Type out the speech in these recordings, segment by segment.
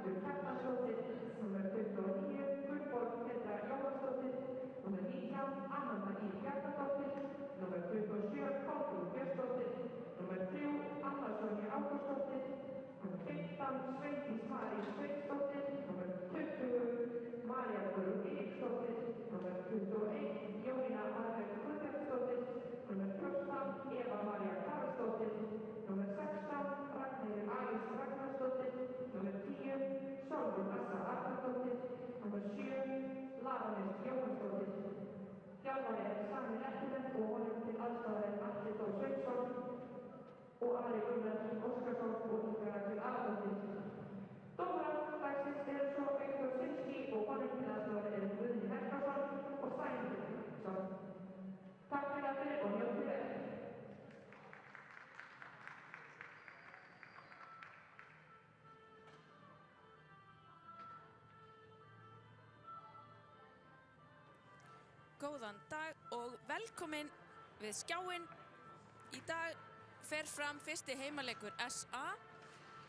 Ragnhildur Kjartansdóttir, númer 29, Gunnborg Petra Jóhannsdóttir, númer 19, Amanda Í. Bjarnadóttir, númer 27, Kolbrún Björnsdóttir, númer 3, Anna Sonja Ágústsdóttir, númer 15, Sveindís María Sveinsdóttir, númer 20, María Guðrún Eiríksdóttir, númer 21, Jónína Margrét Guðbjartsdóttir, númer 14, Eva María Karlsdóttir, númer 16, Ragnheiður Alice Ragnarsdóttir, númer 10, Sólrún Assa Arnardóttir, númer 7, Lara Mist Jóhannsdóttir. Þjálfari Sami Lettinen og honum til aðstoðar Atli Þór Sveinsson og Ari Gunnar Óskarsson og Inga Rakel Aradóttir. Dómarar dagsins eru svo Viktor Sinski og honum til aðstoðar Guðni Helgason og Sæmundur Gunnarsson. Takk fyrir að fyrir og njótið vel. Góðan dag og velkomin við skjáinn. Í dag fer fram fyrsti heimaleikur SA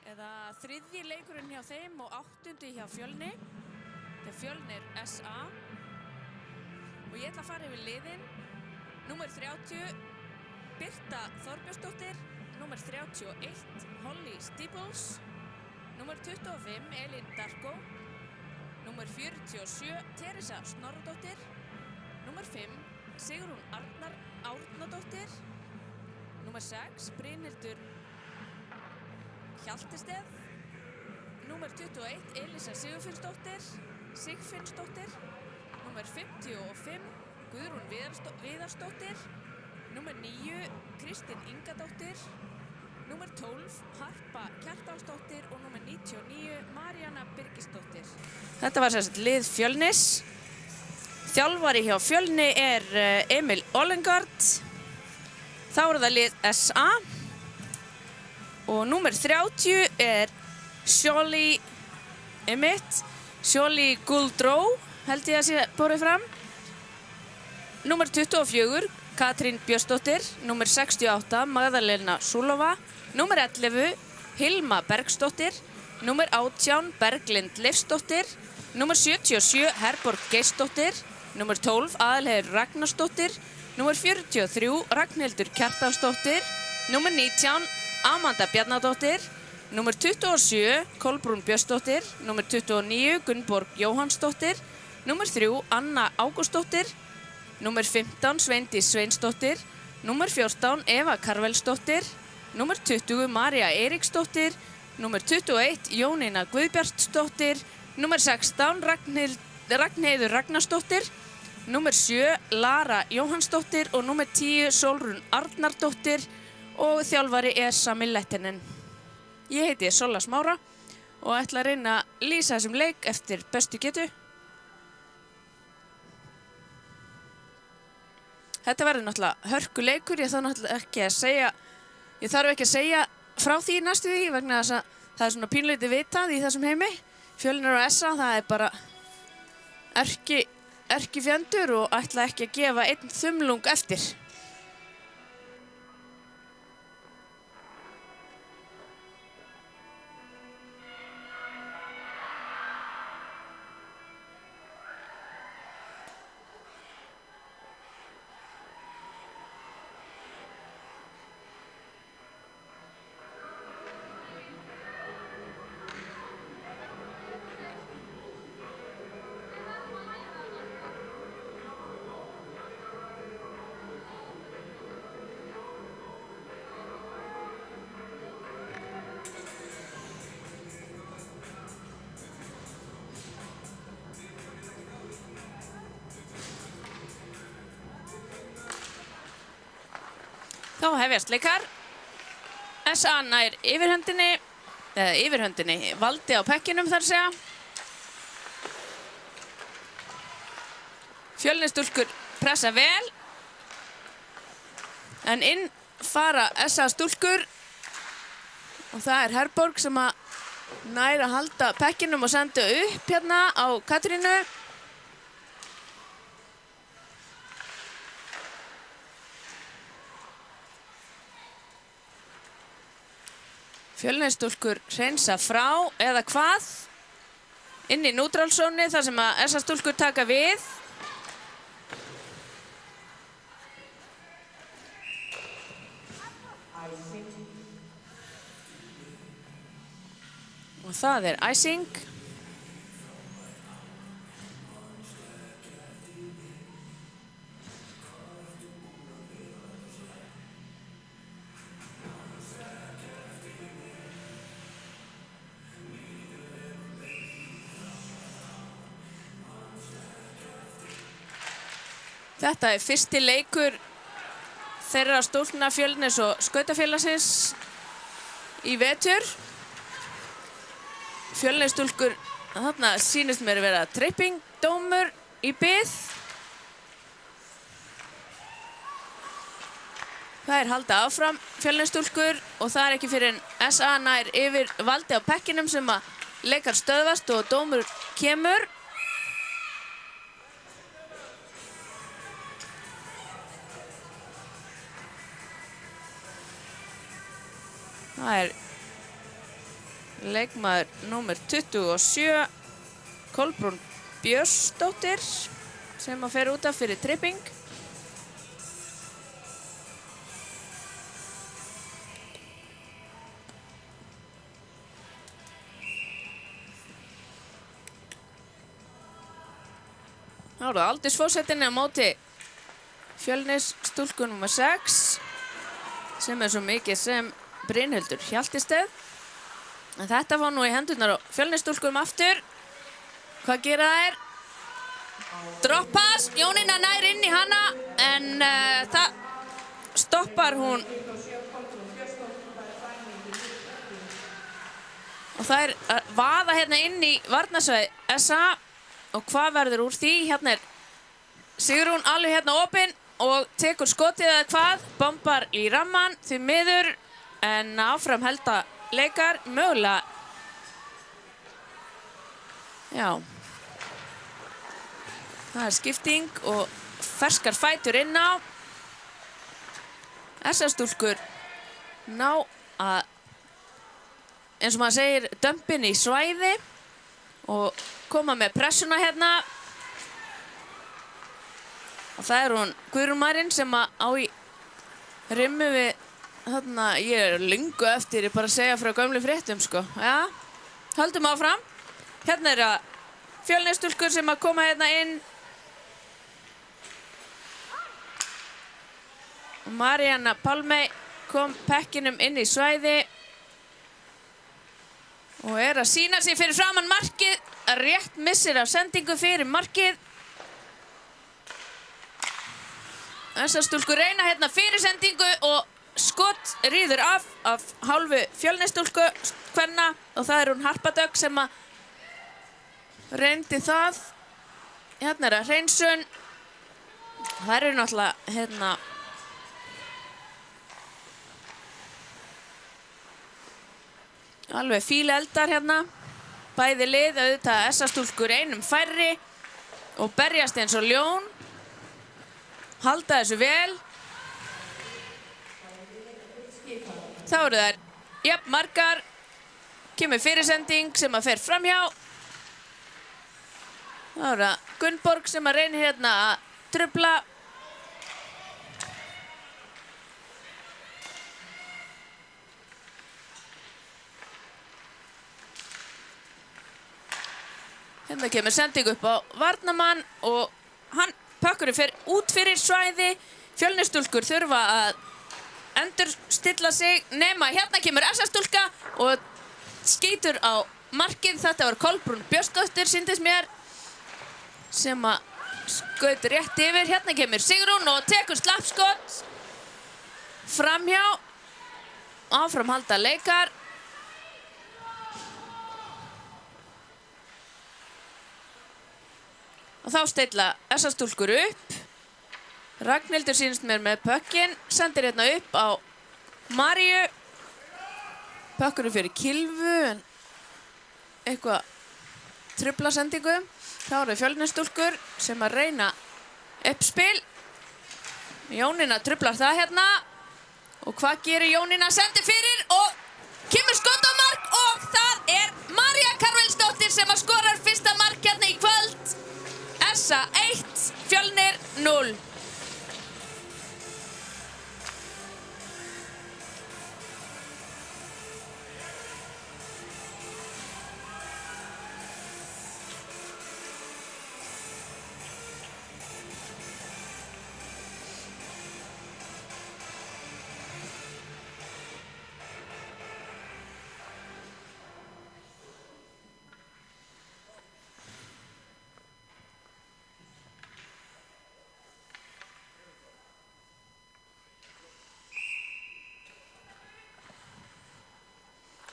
eða þriðji leikurinn hjá þeim og 8. hjá Fjölni. Þetta er Fjölnir SA og ég ætla að fara yfir liðin. Númer 30 Birta Þorbjörnsdóttir, númer 31 Holly Steeples, númer 25 Elín Darko, númer 47 Teresa Snorradóttir, númer 5 Sigrún Arnar Árnadóttir, númer 6 Brynhildur Hjaltesteð, númer 21 Elísa Sigfinnsdóttir, númer 55 Guðrún Viðarsdóttir, númer 9 Kristín Ingadóttir, númer 12 Harpa Kjartansdóttir og númer 99 Maríanna Birgisdóttir. Þetta var sérst lið Fjölnis. Þjálfari hjá Fjölni er Emil Ollengard. Þá er það lið SA og númer 30 er Shirley Guldró, held ég að sé borið fram. Númer 24 Katrín Björnsdóttir, númer 68 Magdalena Súlova, númer 11 Hilma Bergsdóttir, númer 18 Berglind Leifsdóttir, númer 77 Herborg Geirsdóttir, númer 12 Aðalheiður Ragnarsdóttir, númer 43 Ragnhildur Kjartansdóttir, númer 19 Amanda Bjarnadóttir, númer 27 Kolbrún Björnsdóttir, númer 29 Gunnborg Jóhannsdóttir, númer 3 Anna Ágústsdóttir, númer 15 Sveindís Sveinsdóttir, númer 14 Eva Karvelsdóttir, númer 20 María Eiríksdóttir, númer 21 Jónína Guðbjartsdóttir, númer 16 Ragnheiður Ragnarsdóttir, númer 7 Lara Jóhannsdóttir og númer 10 Sólrún Arnardóttir og þjálfari er Sami Lettinen. Ég heiti Solla Smára og ætla að reyna að lýsa þessum leik eftir bestu getu. Þetta verður náttúrulega hörkuleikur, ég þarf ekki að segja frá því næstu því vegna þess að það er svona pínleiti vitað í þessum heimi. Fjölnir og SA, það er bara erkifjendur og ætla ekki að gefa einn þumlung eftir. Þá hefjast leikar. SA nær yfirhöndinni, valdi á pekkinum þar að segja. Fjölnisstúlkur pressa vel. En inn fara SA stúlkur og það er Herborg sem að nær að halda pekkinum og senda upp hérna á Katrínu. Fjölnisstúlkur hreinsa frá eða hvað? inn í nútrálsóni þar sem að SA stúlkur taka við. Og það icing. Þetta fyrsti leikur þeirra stúlkna Fjölnis og skautafélagsins í vetur. Fjölnis stúlkur, þarna sýnist mér vera trippingdómur í bið. Það halda áfram Fjölnis stúlkur og það ekki fyrir en SA nær yfir valdi á pekkinum sem að leikar stöðvast og dómur kemur. Það leikmaður númer 27, Kolbrún Björnsdóttir, sem að fer út af fyrir tripping. Þá það aldursforsetinni á móti Fjölnis stúlku númer 6, sem svo mikið sem Brynhildur Hjaltisteð. En þetta var nú í hendurnar á Fjölnis stúlkum aftur. Hvað gera þær? Drop pass, Jónína nær inn í hana en það stoppar hún. Og það vaða hérna inn í varnarsvæði SA og hvað verður úr því? Hérna Sigrún alveg hérna opinn og tekur skotið eða hvað, bombar í ramman því miður. En áfram halda leikar, mögulega, já, það skipting og ferskar fætur inn á. SA stúlkur ná að, eins og maður segir, dömpin í svæði og koma með pressuna hérna. Og það hún Guðrún Marín sem á í rimmu við. Þarna, ég löngu eftir, ég bara að segja frá gömlu fréttum, sko. Já, höldum áfram. Hérna að Fjölnis stúlkur sem að koma hérna inn. Og Maríanna Pálmey kom pekkinum inn í svæði. Og að sýna sig fyrir framan markið. Rétt missir af sendingu fyrir markið. Þessar stúlkur reyna hérna fyrir sendingu og skot rýður af hálfu Fjölnis stúlku kvenna og það hún Harpa Dögg sem að reyndi það. Hérna að hreinsun. Það náttúrulega hérna alveg fíleldar hérna. Bæði lið auðvitað SA stúlkur einum færri og berjast eins og ljón. Halda þessu vel. Þá þær jafn margar, kemur fyrirsending sem að fer framhjá. Þá það Gunnborg sem að reynir hérna að trufla. Hérna kemur sending upp á varnamann og hann pökkurinn fer út fyrir svæði. Fjölnis stúlkur þurfa að endurstilla sig nema hérna kemur SA stúlka og skýtur á markið. Þetta var Kolbrún Björnsdóttir, sýndist mér, sem að skaut rétt yfir. Hérna kemur Sigrún og tekur slappskot framhjá. Áfram halda leikar. Og þá stilla SA stúlkur upp. Ragnhildur sýnist mér með pökkinn, sendir hérna upp á Maríu. Pökkurinn fyrir Kilvu, en eitthvað trufla sendingu. Þá Fjölnis stúlkur sem að reyna uppspil. Jónína truflar það hérna. Og hvað gerir Jónína? Sendir fyrir og kemur skot á mark og það María Karvelsdóttir sem að skorar fyrsta hérna í kvöld. SA 1, Fjölnir 0.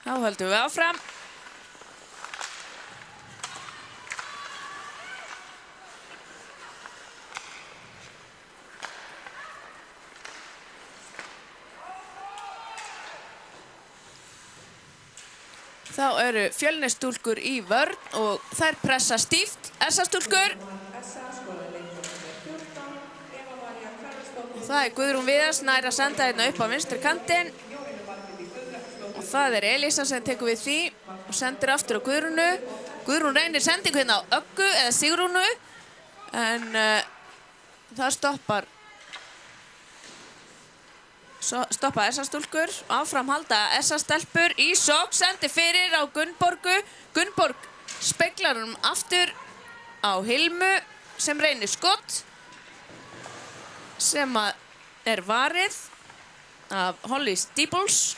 Þá höldum við áfram. Þá eru Fjölnisstúlkur í vörn og þær pressa stíft. SA-stúlkur. Og það er Guðrún Viðars nær að senda hérna upp á vinstri kantinn. Og það er Elísa sem tekur við því og sendir aftur á Guðrúnu. Guðrún reynir sendingu hérna á Öggu eða Sigrúnu. En það stoppar SA-stúlkur. Áfram halda SA-stelpur í sókn, sendir fyrir á Gunnborgu. Gunnborg speglar aftur á Hilmu sem reynir skott sem er varið af Holly Steeples.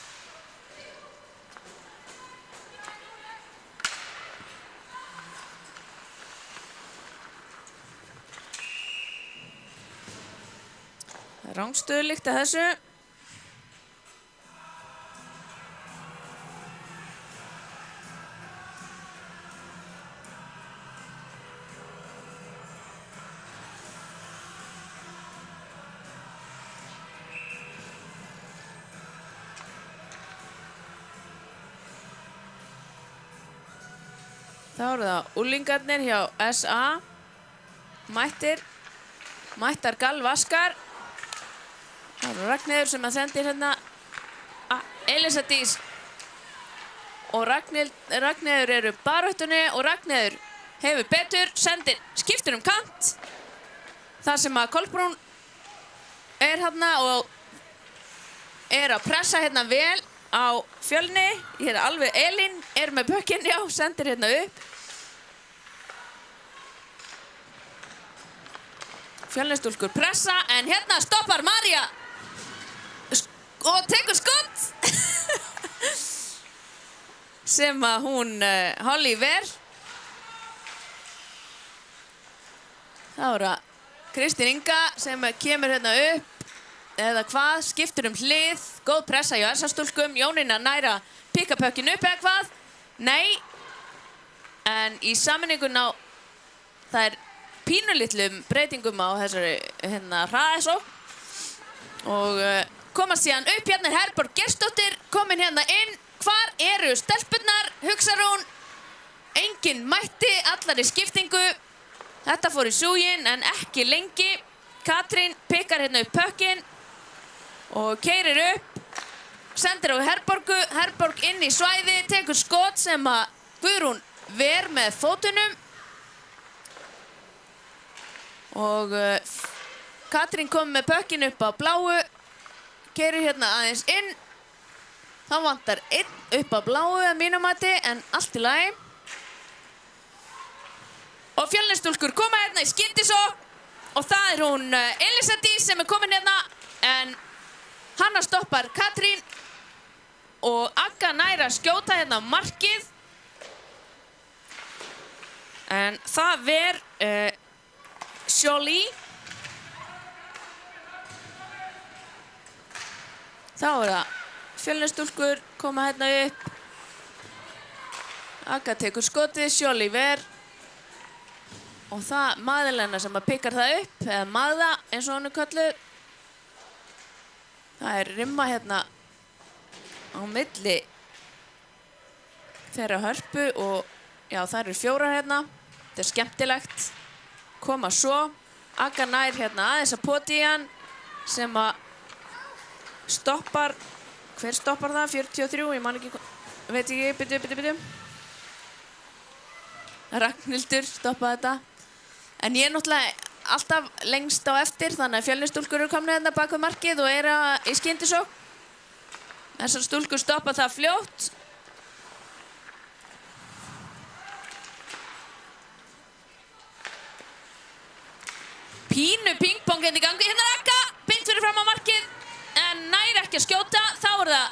Rangstöðulíkt að þessu. Þá eru það unglingarnir hjá SA. Mættar galvaskar. Það eru Ragnheiður sem að sendir hérna Elísa Dís og Ragnheiður eru baráttunni og Ragnheiður hefur betur, skiptir kant þar sem að Kolbrún er hérna og er að pressa hérna vel á Fjölni. Hérna alveg Elín er með bökkinn, já, sendir hérna upp. Fjölnisstúlkur pressa en hérna stoppar María og tekur skott sem að hún Holly ver. Það voru Kristín Inga sem kemur hérna upp eða hvað, skiptur hlið, góð pressa hjá SA-stúlkum. Jónína næra pikka pökkinn upp eða hvað? Nei, en í sammenningun á það er pínulitlum breytingum á þessari hérna hraðasókn og komast síðan upp. Hérna er Herborg Geirsdóttir komin hérna inn. Hvar eru stelpurnar, hugsar hún. Enginn mætti, allar í skiptingu. Þetta fór í súginn en ekki lengi. Katrín pikkar hérna upp pökkinn og keyrir upp. Sendir á Herborgu. Herborg inn í svæði, tekur skot sem að Guðrún ver með fótunum. Og Katrín kom með pökkinn upp á bláu. Keyrir hérna aðeins inn. Þá vantar einn upp á bláu að mínum mati, en allt í lagi. Og Fjölnisstúlkur koma hérna í skyndisókn og það er hún Elísa Dís sem er komin hérna, en hana stoppar Katrín og Agga nær að skjóta hérna á markið. En það ver Jolie. Þá er það Fjölnisstúlkur koma hérna upp. Agga tekur skotið, Jolie ver. Og það Maðurlena sem að pikkar það upp, eða Maða eins og hún er kölluð. Það er rimma hérna á milli þeirra Hörpu og já, það eru 4 hérna. Þetta er skemmtilegt. Koma svo. Agga nær hérna aðeins að poti í hann sem að stoppar. Hver stoppar það? 43, ég man ekki, veit ekki, byrju. Ragnhildur stoppaði þetta. En ég er náttúrulega alltaf lengst á eftir, þannig að Fjölnisstúlkur eru komnir hérna bak við markið og eru í skyndisókn. Þessar stúlkur stoppa það fljótt. Pínu pingpong hérna í gangi. Hérna er Akka, beint fyrir fram á markið, en nær ekki að skjóta. Þá er það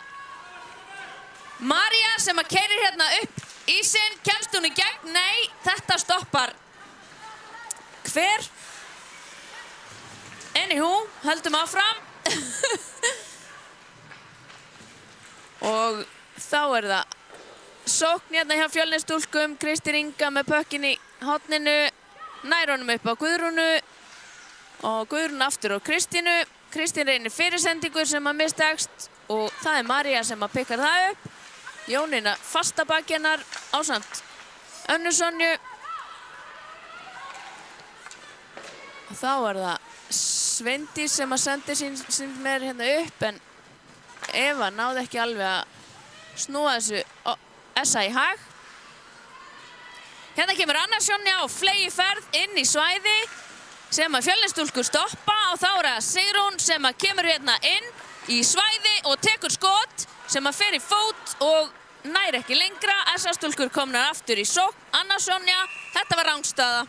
María sem að keyrir hérna upp ísinn. Kemst hún í gegn? Nei, þetta stoppar. Hver? Anywho, höldum áfram. Og þá er það sókn hérna hjá Fjölnisstúlkum. Kristín Inga með pökkinn í horninu. Nær honum upp á Guðrúnu. Og Guðrún aftur á Kristínu. Kristín reynir fyrirsendingu sem að mistekst. Og það er María sem að pikkar það upp. Jónína fasta baki hennar ásamt Önnu Sonju. Og þá er það Sveindís sem að sendi sín með hérna upp, en Eva náði ekki alveg að snúa þessu essa í hag. Hérna kemur Anna Sonja á fleygiferð inn í svæði sem að Fjölnisstúlkur stoppa, og þá er það Sigrún sem að kemur hérna inn í svæði og tekur skot sem að fer í fót og nær ekki lengra. SA-stúlkur komnar aftur í sókn. Anna Sonja, þetta var rangstaða.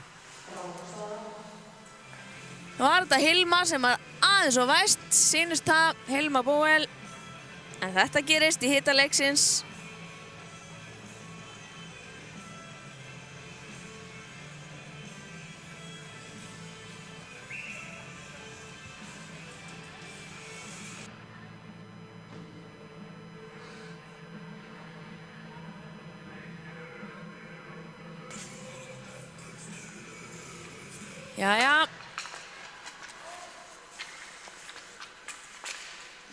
Það var þetta Hilma sem var aðeins og væst, sýnist það, Hilma Bóel. En þetta gerist í hita leiksins. Jæja.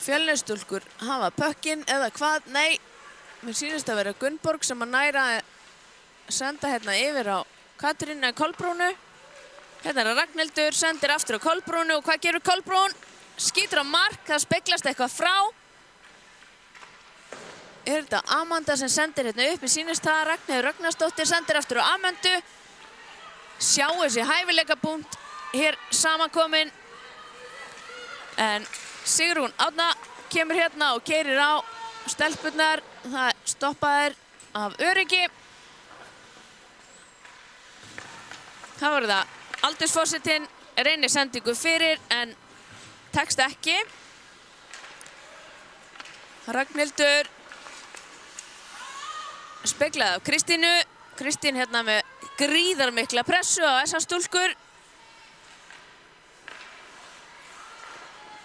Fjölnisstúlkur hafa pökkinn eða hvað? Nei, mér sýnist að vera Gunnborg sem að næra að senda hérna yfir á Katrínu Kolbrúnu. Hérna er Ragnhildur, sendir aftur á Kolbrúnu, og hvað gerur Kolbrún? Skýtur á mark, það speglast eitthvað frá. Er þetta Amanda sem sendir hérna upp? Mér sýnist það Ragnheiður Ragnarsdóttir sendir aftur á Amandu. Sjáu þessi hæfileikabúnt hér samankomin. En Sigrún Árna kemur hérna og keyrir á stelpurnar. Það stoppaðir af öryggi. Það var það. Aldursforsetinn reynir sendingu fyrir en tekst ekki. Ragnhildur speglaði af Kristínu. Kristín hérna með gríðarmikla pressu á SA-stúlkur.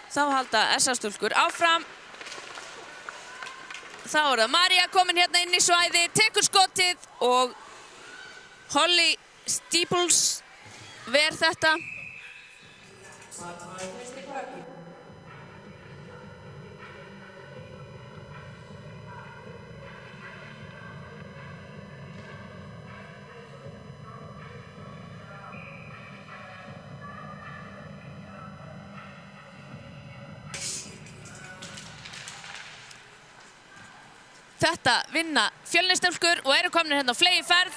Þá halda SA-stúlkur áfram. Þá er það María komin hérna inn í svæði, tekur skotið og Holly Steeples ver þetta. Þetta vinna Fjölnisstúlkur og eru komnir hérna á fleygiferð.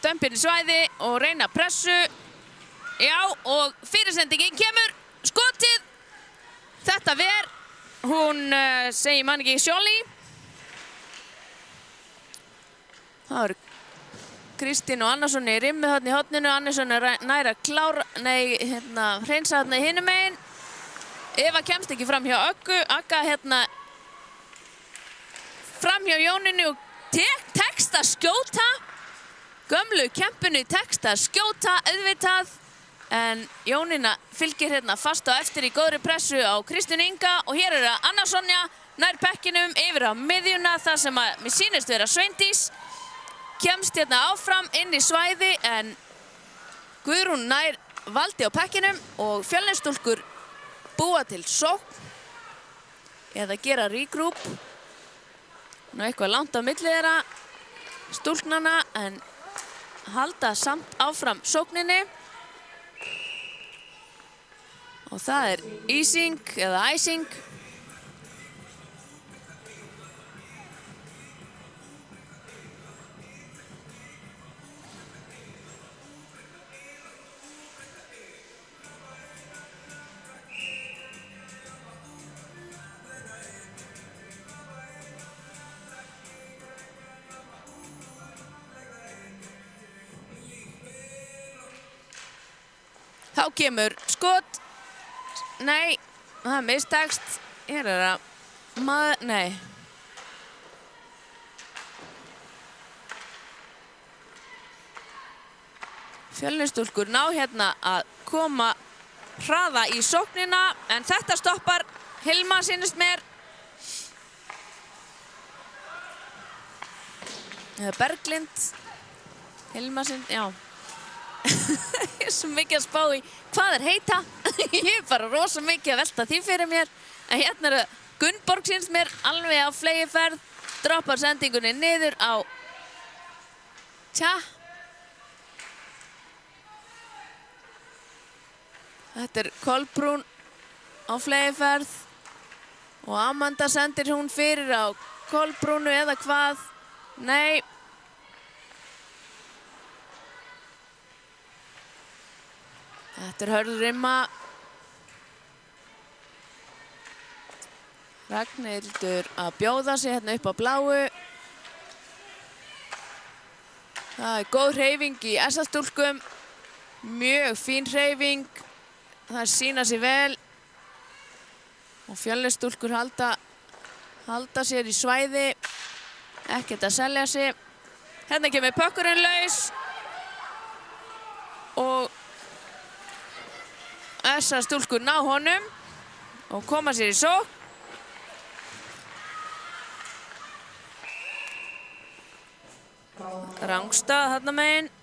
Dömpin í svæði og reyna pressu. Já, og fyrirsendingin kemur. Skotið. Þetta ver. Hún segir man ekki Sjóli. Það eru Kristín og Annarsson í rimmið þarna í horninu. Annarsson er næra klára, hreinsa þarna í hinum megin. Eva kemst ekki fram hjá Akka hérna fram hjá Jóninu og tekst að skjóta. Gömlu kempinu tekst að skjóta auðvitað, en Jónína fylgir hérna fast á eftir í góðri pressu á Kristínu Inga, og hér er það Anna Sonja nær pekkinum yfir á miðjuna þar sem að mér sýnist vera Sveindís. Kemst hérna áfram inn í svæði, en Guðrún nær valdi á pekkinum og Fjölnisstúlkur búa til sókn eða gera regroup. Nú eitthvað langt á milli þeirra stúlknanna, en halda samt áfram sókninni. Og það er icing eða icing. Þá kemur skot. Nei, það mistekst. Hér það maður, nei. Fjölnisstúlkur ná hérna að koma hraða í sóknina, en þetta stoppar Hilma, sýnist mér. Eða Berglind. Hilma sýnist, já. Ég svo mikið að spá í hvað heita. Ég bara rosa mikið að velta því fyrir mér. En hérna eru Gunnborg, sýnist mér, alveg á fleygiferð. Droppar sendingunni niður á Þetta Kolbrún á fleygiferð og Amanda sendir hún fyrir á Kolbrúnu eða hvað? Nei. Þetta Hörður Rimma. Ragnhildur að bjóða sig hérna upp á bláu. Það góð hreyfing í SA-stúlkum. Mjög fín hreyfing. Það sýna sig vel og Fjölnisstúlkur halda sér í svæði, ekkert að selja sig. Hérna kemur pökkurinn laus og SA-stúlkur ná honum og koma sér í sókn. Rangstað þarna megin.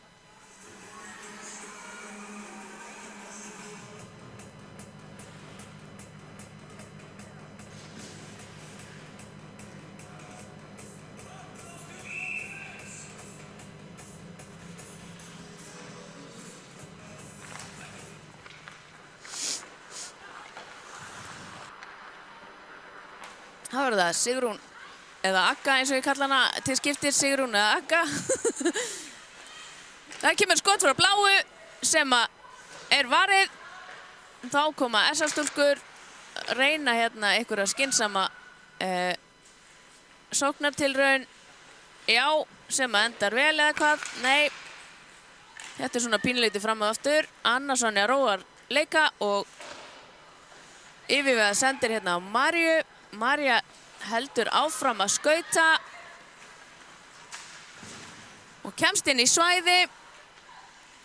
Það verður það Sigrún eða Agga eins og ég kalla hana til skiptir, Sigrún eða Agga. Það kemur skot frá bláu sem er varið. Þá koma SA-stúlkur reyna hérna einhverja skynsama sóknartilraun. Já, sem endar vel eða hvað? Nei. Þetta er svona pínleiti fram og aftur. Anna Sonja róar leika og yfirvegað sendir hérna á Maríu. María heldur áfram að skauta og kemst inn í svæði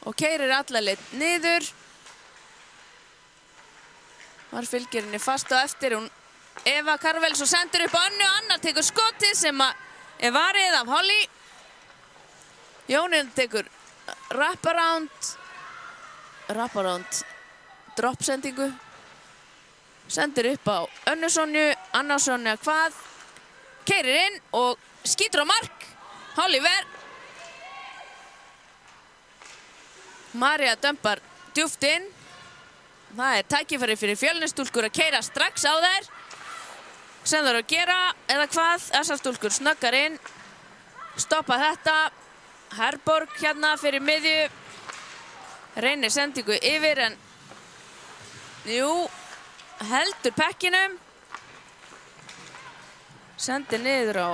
og keyrir alla leið niður. Var fylgir henni fast á eftir. Hún Eva Karvels og sendur upp á Önnu. Anna tekur skotið sem er varið af Holly. Jónin tekur wraparound droppsendingu. Sendir upp á Önnu Sonju, Anna Sonja hvað? Keyrir inn og skýtur á mark. Oliver. María dömpar djúpt inn. Það er tækifæri fyrir Fjölnisstúlkur að keyra strax á þær. Sem það eru að gera, eða hvað? SA-stúlkur snöggar inn. Stoppa þetta. Herborg hérna fyrir miðju. Reynir sendingu yfir en heldur pekkinum. Sendir niður á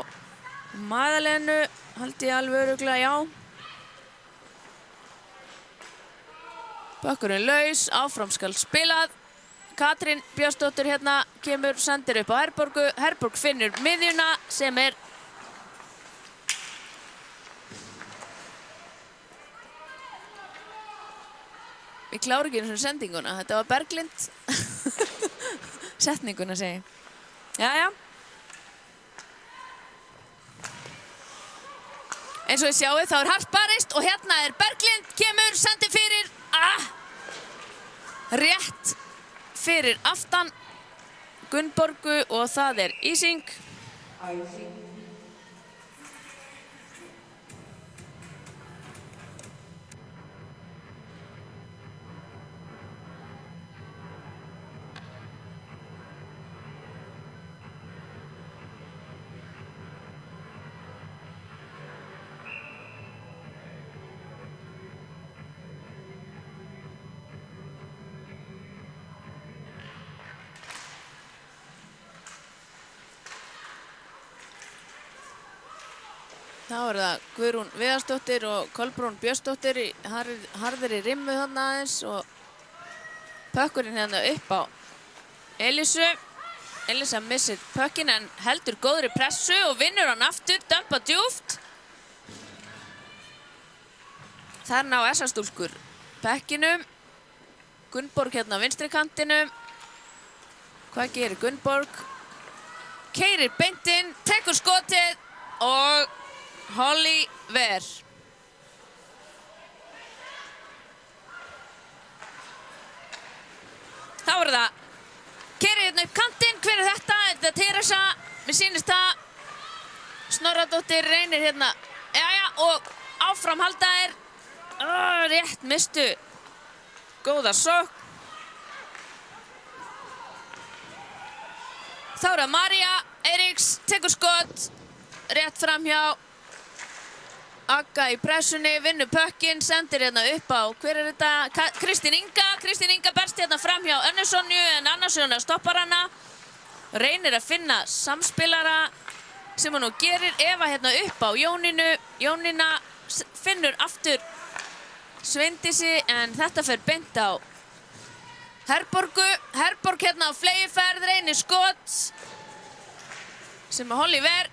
Magdalenu, held ég alveg örugglega, já. Pökkurinn laus, áfram skal spilað. Katrín Björnsdóttir hérna kemur, sendir upp á Herborgu. Herborg finnur miðjuna sem er Ég klára ekki einu svona sendinguna, þetta var Berglind. Setninguna segi. Jæja. Eins og þið sjáu þá er hart barist og hérna er Berglind, kemur, sendir fyrir. Rétt fyrir aftan Gunnborgu og það er Ísing. Þá er það Guðrún Viðarsdóttir og Kolbrún Björnsdóttir í harðri rimmu þarna aðeins og Pökkurinn hérna upp á Elísu. Elísa missir pökkinn en heldur góðri pressu og vinnur hann aftur, dömpa djúft. Þar ná SA-stúlkur pökkinum. Gunnborg hérna á vinstri kantinum. Hvað gerir Gunnborg? Keyrir beint inn, tekur skotið og Holly ver. Þá er það keyrir hérna upp kantinn. Hver er þetta? Þetta er Teresa. Mér sýnist það. Snorradóttir reynir hérna. Jæja, og áfram halda þær. Rétt mistu góða sókn. Þá er það María Eiríks, tekur skot, rétt framhjá. Agga í pressunni, vinnur pökkinn, sendir hérna upp á, hver er þetta? Kristín Inga. Kristín Inga berst hérna framhjá Önnu Sonju en Anna Sonja stoppar hana. Reynir að finna samspilara sem hún nú gerir. Eva hérna upp á Jóninu. Jónína finnur aftur Sveindísi en þetta fer beint á Herborgu. Herborg hérna á fleygiferð, reynir skot sem að Holly ver.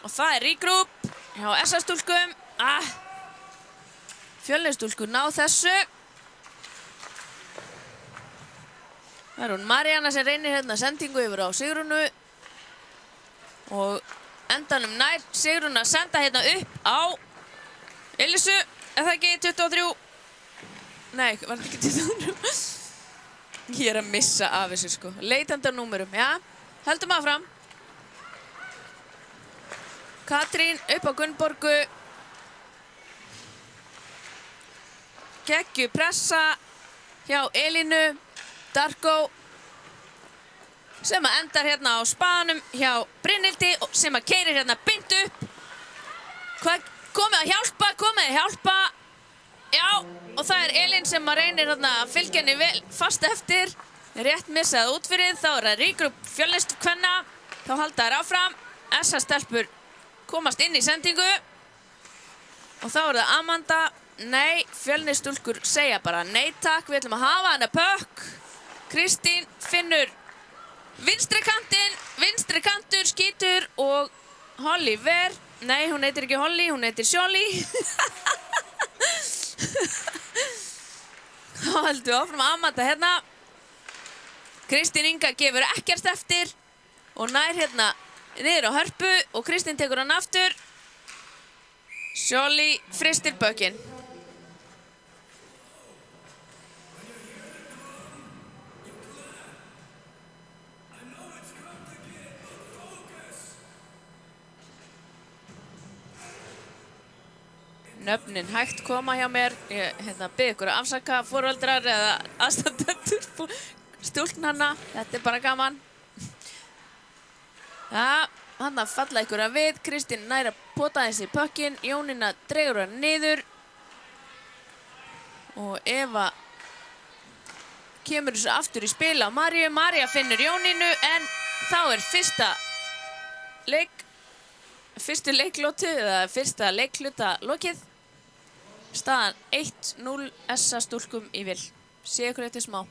Og það er regroup hjá SA-stúlkum. Fjölnisstúlkur ná þessu. Það er hún Maríanna sem reynir hérna sendingu yfir á Sigrúnu. Og endanum nær Sigrún að senda hérna upp á Elísu. Er það ekki 23? Nei, var þetta ekki 23? Ég er að missa af þessu sko. Leitandi á númerum, já. Höldum áfram. Katrín upp á Gunnborgu. Geggju pressa hjá Elínu. Darko sem að endar hérna á spaðanum hjá Brynhildi sem að keyrir hérna beint upp. Komið að hjálpa, komið að hjálpa. Já, og það er Elín sem að reynir hérna að fylgja henni vel fast eftir. Rétt missað út fyrir, þá er það regroup Fjölniskvenna. Þá halda þær áfram. SA-stelpur komast inn í sendingu. Og þá er það Amanda. Nei, Fjölnisstúlkur segja bara nei takk, við ætlum að hafa hana pökk. Kristín finnur vinstri kantinn, vinstri kantur, skítur og Holly ver. Nei, hún heitir ekki Holly, hún heitir Sjóli. Þá heldum við áfram að Amanda hérna. Kristín Inga gefur ekkert eftir og nær hérna niður á Hörpu og Kristín tekur hann aftur. Sjóli fristir pökkinn. Nöfnin hægt koma hjá mér. Ég bið ykkur að afsaka foreldrar eða aðstandendur stúlknanna. Þetta er bara gaman. Já, hann að falla ykkur að við. Kristín nær að pota þessi pökkinn. Jónína dregur hann niður. Og Eva kemur þessu aftur í spil á Maríu. María finnur Jónínu en þá er fyrstu leiklotu eða fyrsta leikluta lokið. Staðan 1-0 SA-stúlkum í vil. Sé ykkur eftir smá.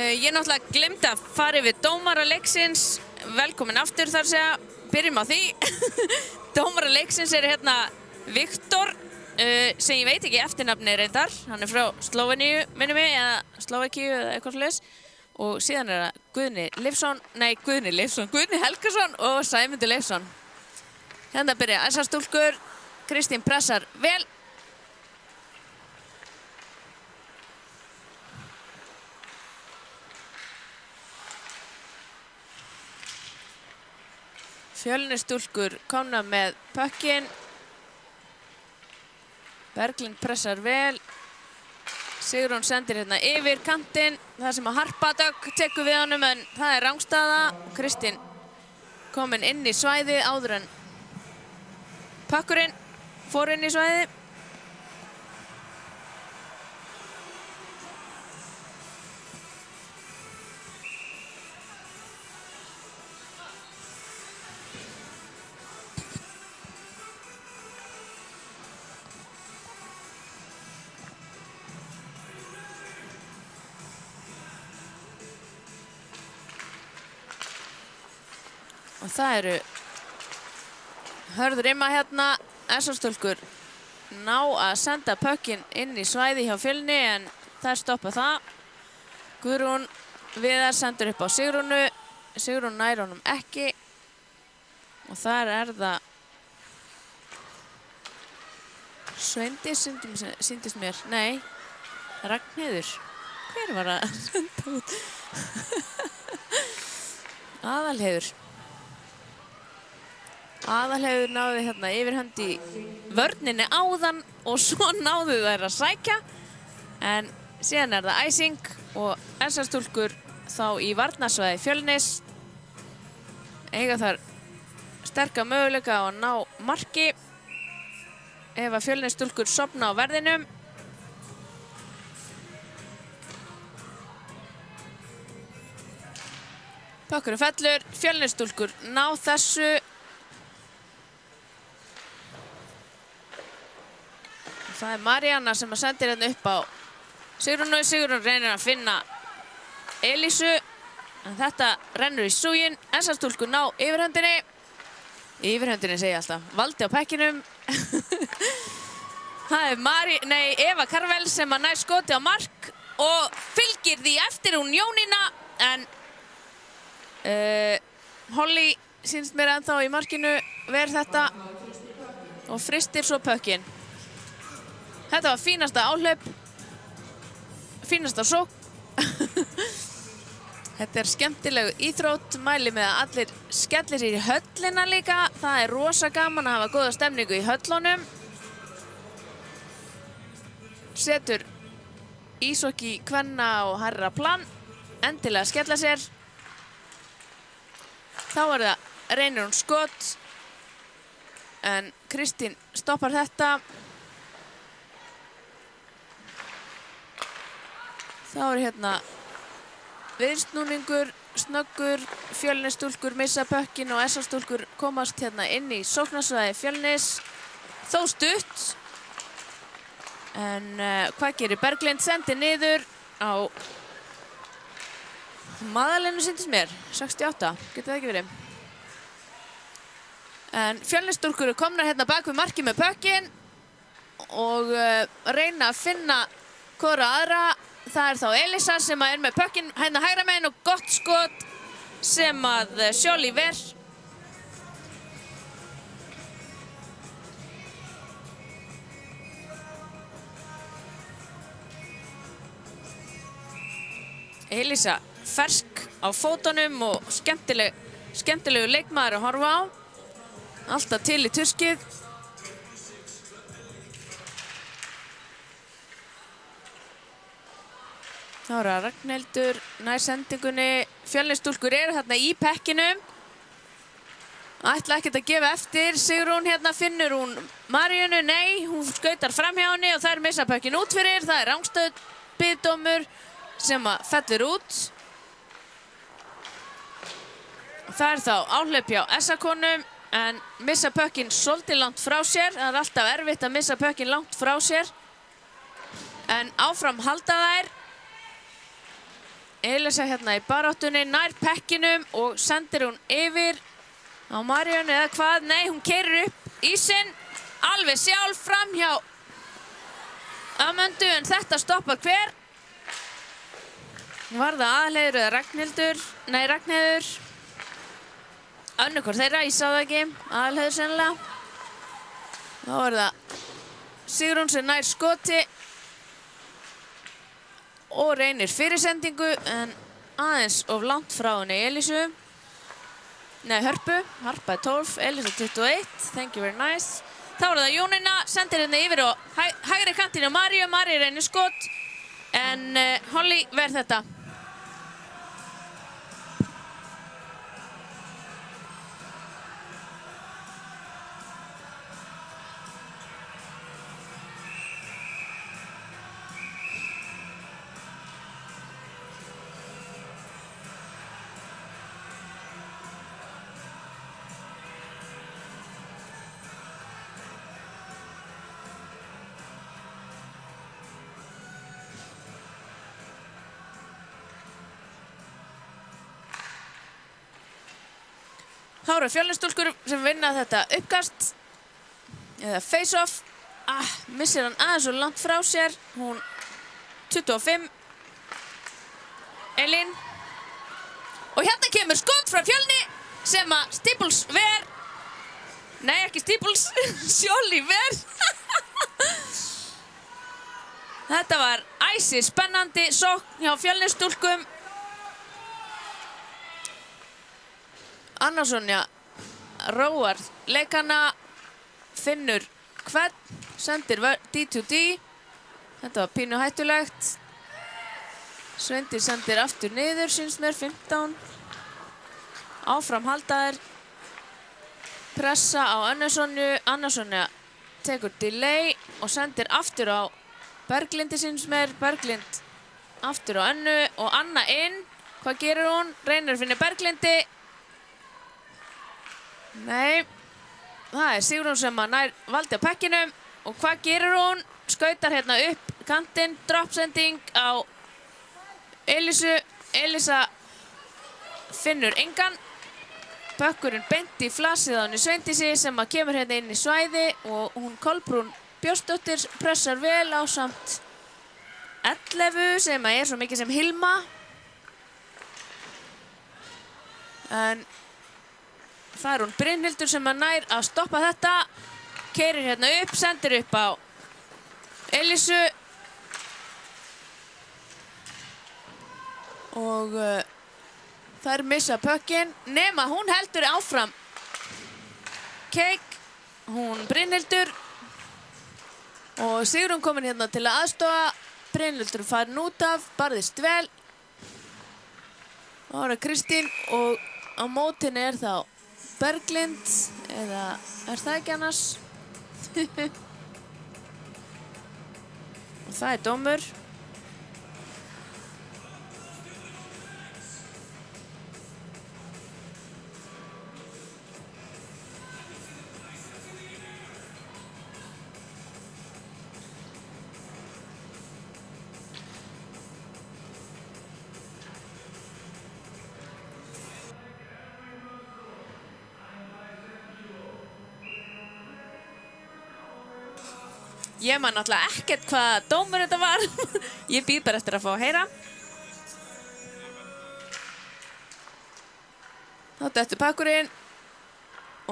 Ég náttúrulega glemdi að fara yfir dómara leiksins. Velkomin aftur þar að segja. Byrjum á því. Dómara leiksins hérna Viktor, sem ég veit ekki eftirnafni reyndar. Hann frá Slóveníu, minnum mig, eða Slóvakíu eða eitthvað svoleiðis. Og síðan það Guðni Helgason og Sæmundur Leifsson. Hérna byrja SS-stúlkur. Kristín pressar vel. Fjölnisstúlkur komna með pökkinn. Berglind pressar vel. Sigrún sendir hérna yfir kantinn. Það sem að Harpa Dögg tekur við honum, en það rangstaða. Kristín komin inn í svæðið áður en pökkurinn fór inn í svæðið. Og það eru Hörður Imma hérna. SS-stúlkur ná að senda pökkinn inn í svæði hjá Fjölni, en það stoppa það. Guðrún Viðar sendur upp á Sigrúnu. Sigrún nær honum ekki. Og þar það Sveindís sýndist mér. Nei, Ragnheiður. Hver var að senda út? Aðalheiður. Aðalheiður náði hérna yfirhönd í vörninni áðan og svo náðu þær að sækja. En síðan það æsing og SS-stúlkur þá í varnarsvæði Fjölnis. Eiga þar sterka möguleika á að ná marki ef að Fjölnisstúlkur sofna á verðinum. Pökkurinn fellur. Fjölnisstúlkur ná þessu. Það Maríanna sem að sendir hérna upp á Sigrúnu. Sigrún reynir að finna Elísu, en þetta rennur í súginn. SS-stúlkur ná yfirhöndinni. Yfirhöndinni segi ég alltaf. Valdi á pekkinum. Það Eva Karvel sem að nær skoti á mark og fylgir því eftir hún Jónína, en Holly sýnst mér ennþá í markinu verð þetta og fristir svo pökkinn. Þetta var fínasta áhlaup, fínasta sókn. Þetta skemmtilegu íþrótt, mæli með að allir skellir sér í höllina líka. Það rosa gaman að hafa góða stemningu í höllunum. Setur ísokki kvenna og herra plan, endilega að skella sér. Þá það reynir hún skot, en Kristín stoppar þetta. Þá hérna viðsnúningur, snöggur. Fjölnisstúlkur missa pökkinn og SS-stúlkur komast hérna inn í sóknarsvæði Fjölnis. Þó stutt. En hvað gerir Berglind? Sendir niður á Magdalenu sýndist mér. 68, getur það ekki verið. En Fjölnisstúlkur komnar hérna bak við markið með pökkinn og reyna að finna hvora aðra. Það þá Elísa sem að með pökkinn hérna hægra megin og gott skot sem að Sjóli ver. Elísa fersk á fótunum og skemmtilegu leikmaður að horfa á. Alltaf til í tuskið. Þá það Ragnhildur nær sendingunni. Fjölnisstúlkur eru þarna í pekkinum. Ætla ekkert að gefa eftir. Sigrún hérna finnur hún Maríunu. Nei, hún skautar fram hjá henni og þær missa pekkin út fyrir. Það rangstöð biðdómur sem að fellur út. Það þá áhlaup hjá SA-konum, en missa pökkinn svolítið langt frá sér. Það alltaf erfitt að missa pökkinn langt frá sér. En áfram halda þær. Elisa hérna í baráttunni, nær pekkinum og sendir hún yfir á Maríönnu eða hvað. Nei, hún keyrir upp ísinn alveg sjálf fram hjá Amöndu, en þetta stoppar hver? Var það Aðalheiður eða Ragnhildur? Nei, Ragnheiður. Annarkvort þeirra, ég sá það ekki. Aðalheiður sennilega. Þá er það Sigrún sem nær skoti og reynir fyrirsendingu, en aðeins of langt frá henni Elísu. Nei, Hörpu. Harpa er 12, Elísa 21. Thank you very nice. Þá er það Jónína, sendir henni yfir á hægri kantinn á Maríu. Maríu reynir skot, en Holly verð þetta. Þá eru Fjölnisstúlkur sem vinna þetta uppkast eða face-off. Missir hann aðeins og langt frá sér. Hún 25. Elín. Og hérna kemur skot frá Fjölni sem að Steeples ver. Nei, ekki Steeples. Sjóli ver. Þetta var æsi spennandi sókn hjá Fjölnisstúlkum. Anna Sonja róar leikana, finnur hvern, sendir D2D. Þetta var pínu hættulegt. Sveindir sendir aftur niður, syns mér, 15. Áfram haldaðir. Pressa á Anna Sonju. Anna Sonja tekur delay og sendir aftur á Berglindi, syns mér. Berglind aftur á Önnu og Anna inn. Hvað gerir hún? Reynir að finna Berglindi. Nei, það er Sigrún sem að nær valdi á pekkinum. Og hvað gerir hún? Skautar hérna upp kantinn, dropsending á Elísu. Elísa finnur engan. Pökkurinn beint í flasið á henni Sveindísi sem að kemur hérna inn í svæði og hún Kolbrún Björnsdóttir pressar vel á samt 11 sem að er svo mikið sem Hilma. En það er hún Brynhildur sem að nær að stoppa þetta. Keyrir hérna upp, sendir upp á Elísu. Og þær missa pökkinn. Nema hún heldur áfram. Keik, hún Brynhildur. Og Sigrún komin hérna til að aðstofa. Brynhildur farin út af, barðist vel. Og það er Kristín og á mótinni er þá Berglind, eða er það ekki annars? Og það er dómur. Ég man náttúrulega ekkert hvað dómur þetta var. Ég bíð bara eftir að fá að heyra. Þá dettur pakkurinn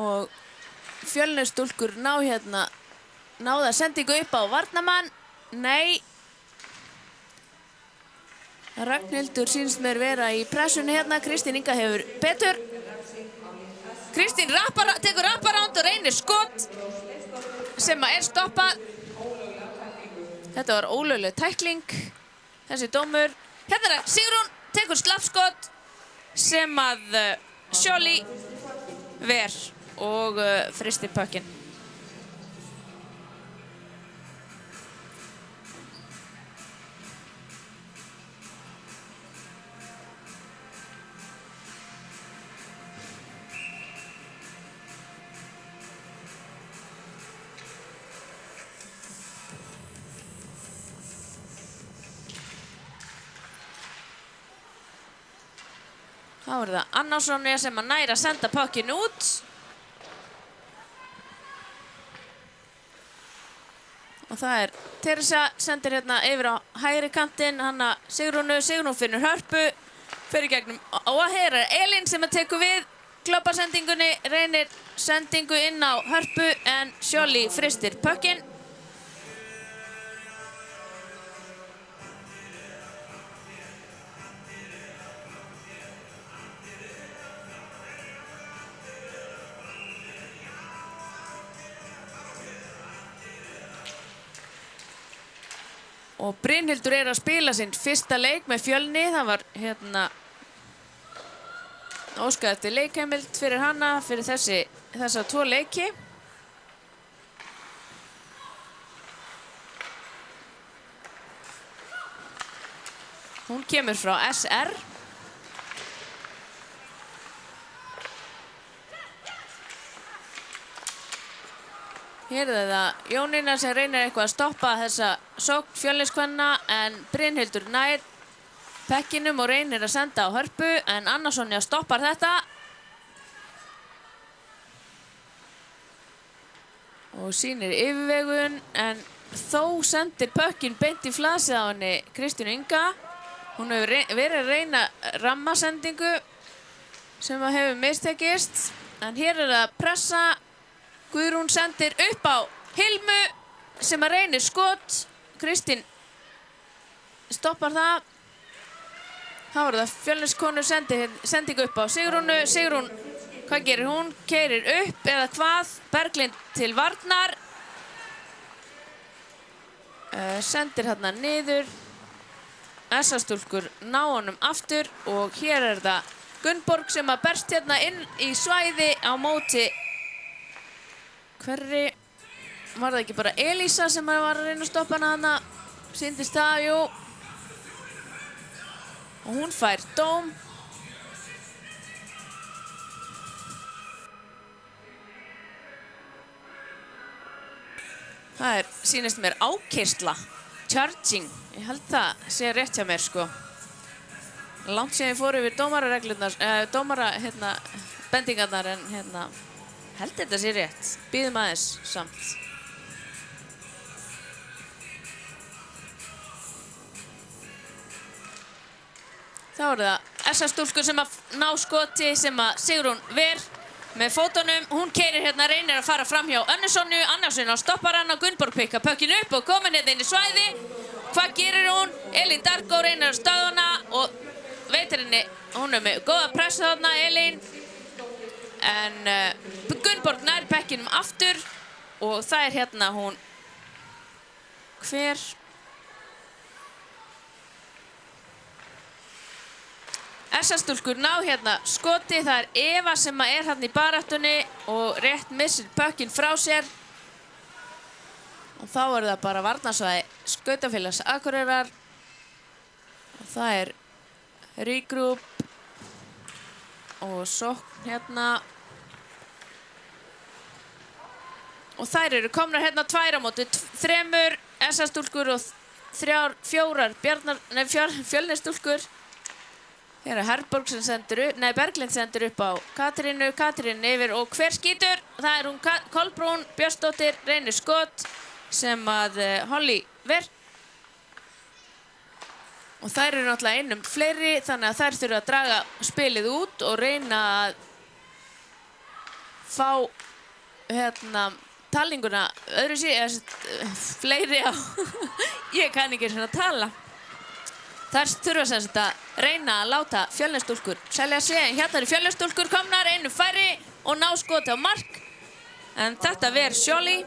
og Fjölnisstúlkur náða sendingu upp á varnarmann. Nei. Ragnhildur sýnst mér vera í pressunni hérna. Kristín Inga hefur betur. Kristín tekur rapparánd og reynir skot sem að er stoppað. Þetta var ólögleg tækling, þessi dómur. Hérna er Sigrún, tekur slappskot sem að Sjóli ver og fristir pökkinn. Þá það Anna Sonja sem að næra að senda puckinn út. Og það Teresa sendir hérna yfir á hægri kantinn, hanna Sigrúnu finnur Hörpu, fyrir gegnum og hér Elín sem að tekur við gloppasendingunni, reynir sendingu inn á Hörpu en Sjóli fristir puckinn. Og Brynhildur að spila sinn fyrsta leik með Fjölni. Það var hérna óskað eftir leikheimild fyrir hana fyrir þessa 2 leiki. Hún kemur frá SR. Hér það Jónína sem reynir eitthvað að stoppa þessa sókn Fjölniskvenna en Brynhildur nær pekkinum og reynir að senda á Hörpu en Anna Sonja stoppar þetta. Og sýnir yfirvegun en þó sendir pökkinn beint í flasið á henni Kristínu Inga. Hún hefur verið að reyna rammasendingu sem að hefur mistekist en hér það pressa. Guðrún sendir upp á Hilmu sem að reynir skot. Kristín stoppar það. Þá það Fjölniskonur sending upp á Sigrúnu. Sigrún, hvað gerir hún? Keyrir upp eða hvað? Berglind til varnar. Sendir hérna niður. SA-stúlkur ná honum aftur og hér það Gunnborg sem að berst hérna inn í svæði á móti. Hverri var það ekki bara Elísa sem var að reyna að stoppa hana? Sýndist það, jú. Og hún fær dóm. Það sýnist mér ákeyrsla. Charging. Ég held það sé rétt hjá mér, sko. Langt síðan ég fór yfir dómara bendingarnar en held þetta sé rétt. Bíðum aðeins samt. Þá það SA-stúlkur sem að ná skoti sem að Sigrún ver með fótunum. Hún keyrir hérna, reynir að fara fram hjá Önnu Sonju. Anna Sonja stoppar hana. Gunnborg pikkar puckinn upp og komin hérna inn í svæði. Hvað gerir hún? Elín Dargó reynir að stöðva hana og veitir henni. Hún með góða pressu þarna, Elín. En Gunnborg nær pekkinum aftur og það hérna hún hver SA-stúlkur ná hérna skoti. Það Eva sem er hérna í baráttunni og rétt missir pökkinn frá sér og þá það bara varnarsvæði Skautafélags Akureyrar og það regroup og sókn hérna og þær komnar hérna 2 á móti 3 SA-stúlkur og 4 Fjölnisstúlkur. Hér Herborg sem Berglind sendir upp á Katrínu. Katrín yfir og hver skýtur? Það hún Kolbrún Björnsdóttir reynir skot sem að Holly ver. Og þær náttúrulega einum fleiri þannig að þær þurfa að draga spilið út og reyna að fá hérna talninguna öðru fleiri á ég kann ekki svona tala. Þær þurfa sem sagt að reyna að láta Fjölnisstúlkur selja sig. Hérna Fjölnisstúlkur komnar einum færri og ná skoti á mark en þetta ver Sjóli.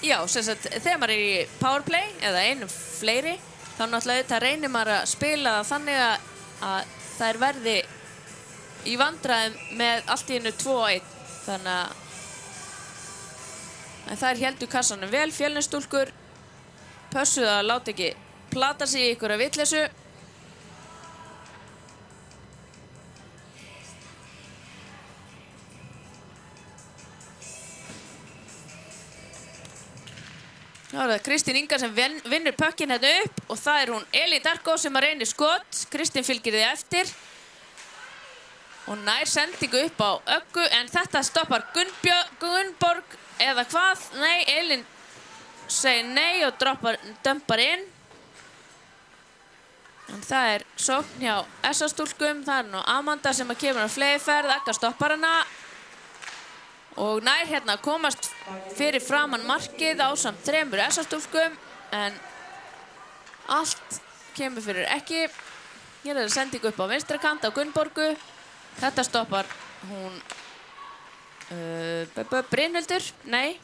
Já, sem sagt, þegar maður í powerplay eða einum fleiri þá náttúrulega þetta reynir maður að spila það þannig að þær verði í vandræðum með allt í einu 2-1 þannig að þær héldu kassanum vel. Fjölnisstúlkur pössuðu að láta ekki plata sig í ykkur að vitleysu. Það er það Kristín Inga sem vinnur pökkinn hérna upp og það er hún Elín Darko sem að reynir skot. Kristín fylgir því eftir. Og nær sendingu upp á Öggu en þetta stoppar Gunnborg eða hvað? Nei, Elín segir nei og dömpar inn. En það er sókn hjá SA-stúlkum. Það er nú Amanda sem að kemur á fleyferð. Agga stoppar hana. Og nær hérna komast fyrir framan markið ásamt 3 SA-stúlkum. En allt kemur fyrir ekki. Hér er það sendingu upp á vinstra kant á Gunnborgu. Þetta stoppar hún Brynhildur, nei.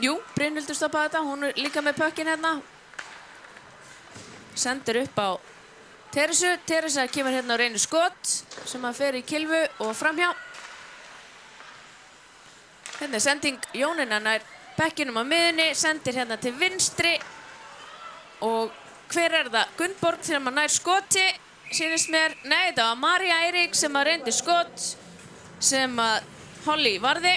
Jú, Brynhildur stoppaði þetta, hún er líka með pökkinn hérna. Sendir upp á Teresu, Teresa kemur hérna og reynir skot sem að fer í kilfu og framhjá. Hérna er sending Jónína nær bekkinum á miðunni, sendir hérna til vinstri og hver er það? Gunnborg þegar maður nær skoti. Sýnist mér, nei, þetta var María Eirík sem að reyndi skot sem að Holly varði.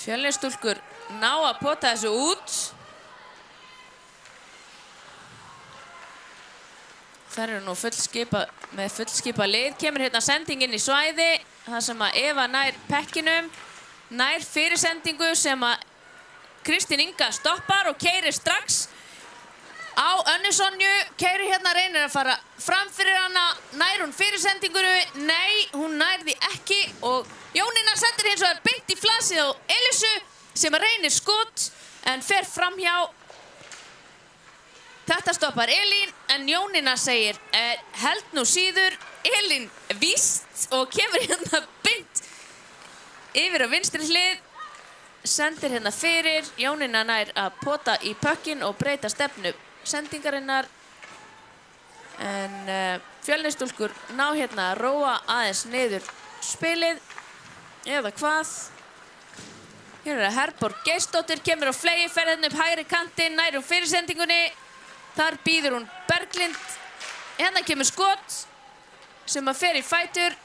Fjölnisstúlkur ná að pota þessu út. Það eru nú með fullskipa lið. Kemur hérna sending inn í svæði. Það sem að Eva nær pekkinum. Nær fyrirsendingu sem að Kristín Inga stoppar og keyrir strax á Önnu Sonju. Keyrir hérna, reynir að fara fram fyrir hana. Nær hún fyrirsendingunu? Nei, hún nær því ekki og Jónína sendir hins vegar beint í flasið á Elisu sem reynir skot en fer framhjá. Þetta stoppar Elín en Jónína segir held nú síður. Elín víst og kemur hérna beint yfir á vinstri hlið. Sendir hérna fyrir. Jónína nær að pota í pökkinn og breyta stefnu sendingarinnar. En Fjölnisstúlkur ná hérna að róa aðeins niður spilið. Eða hvað? Hér er það Herborg Geirsdóttir, kemur á fleygiferðin upp hægri kantinn, nær hún fyrirsendingunni. Þar býður hún Berglind. Hérna kemur skot sem að fer í fætur.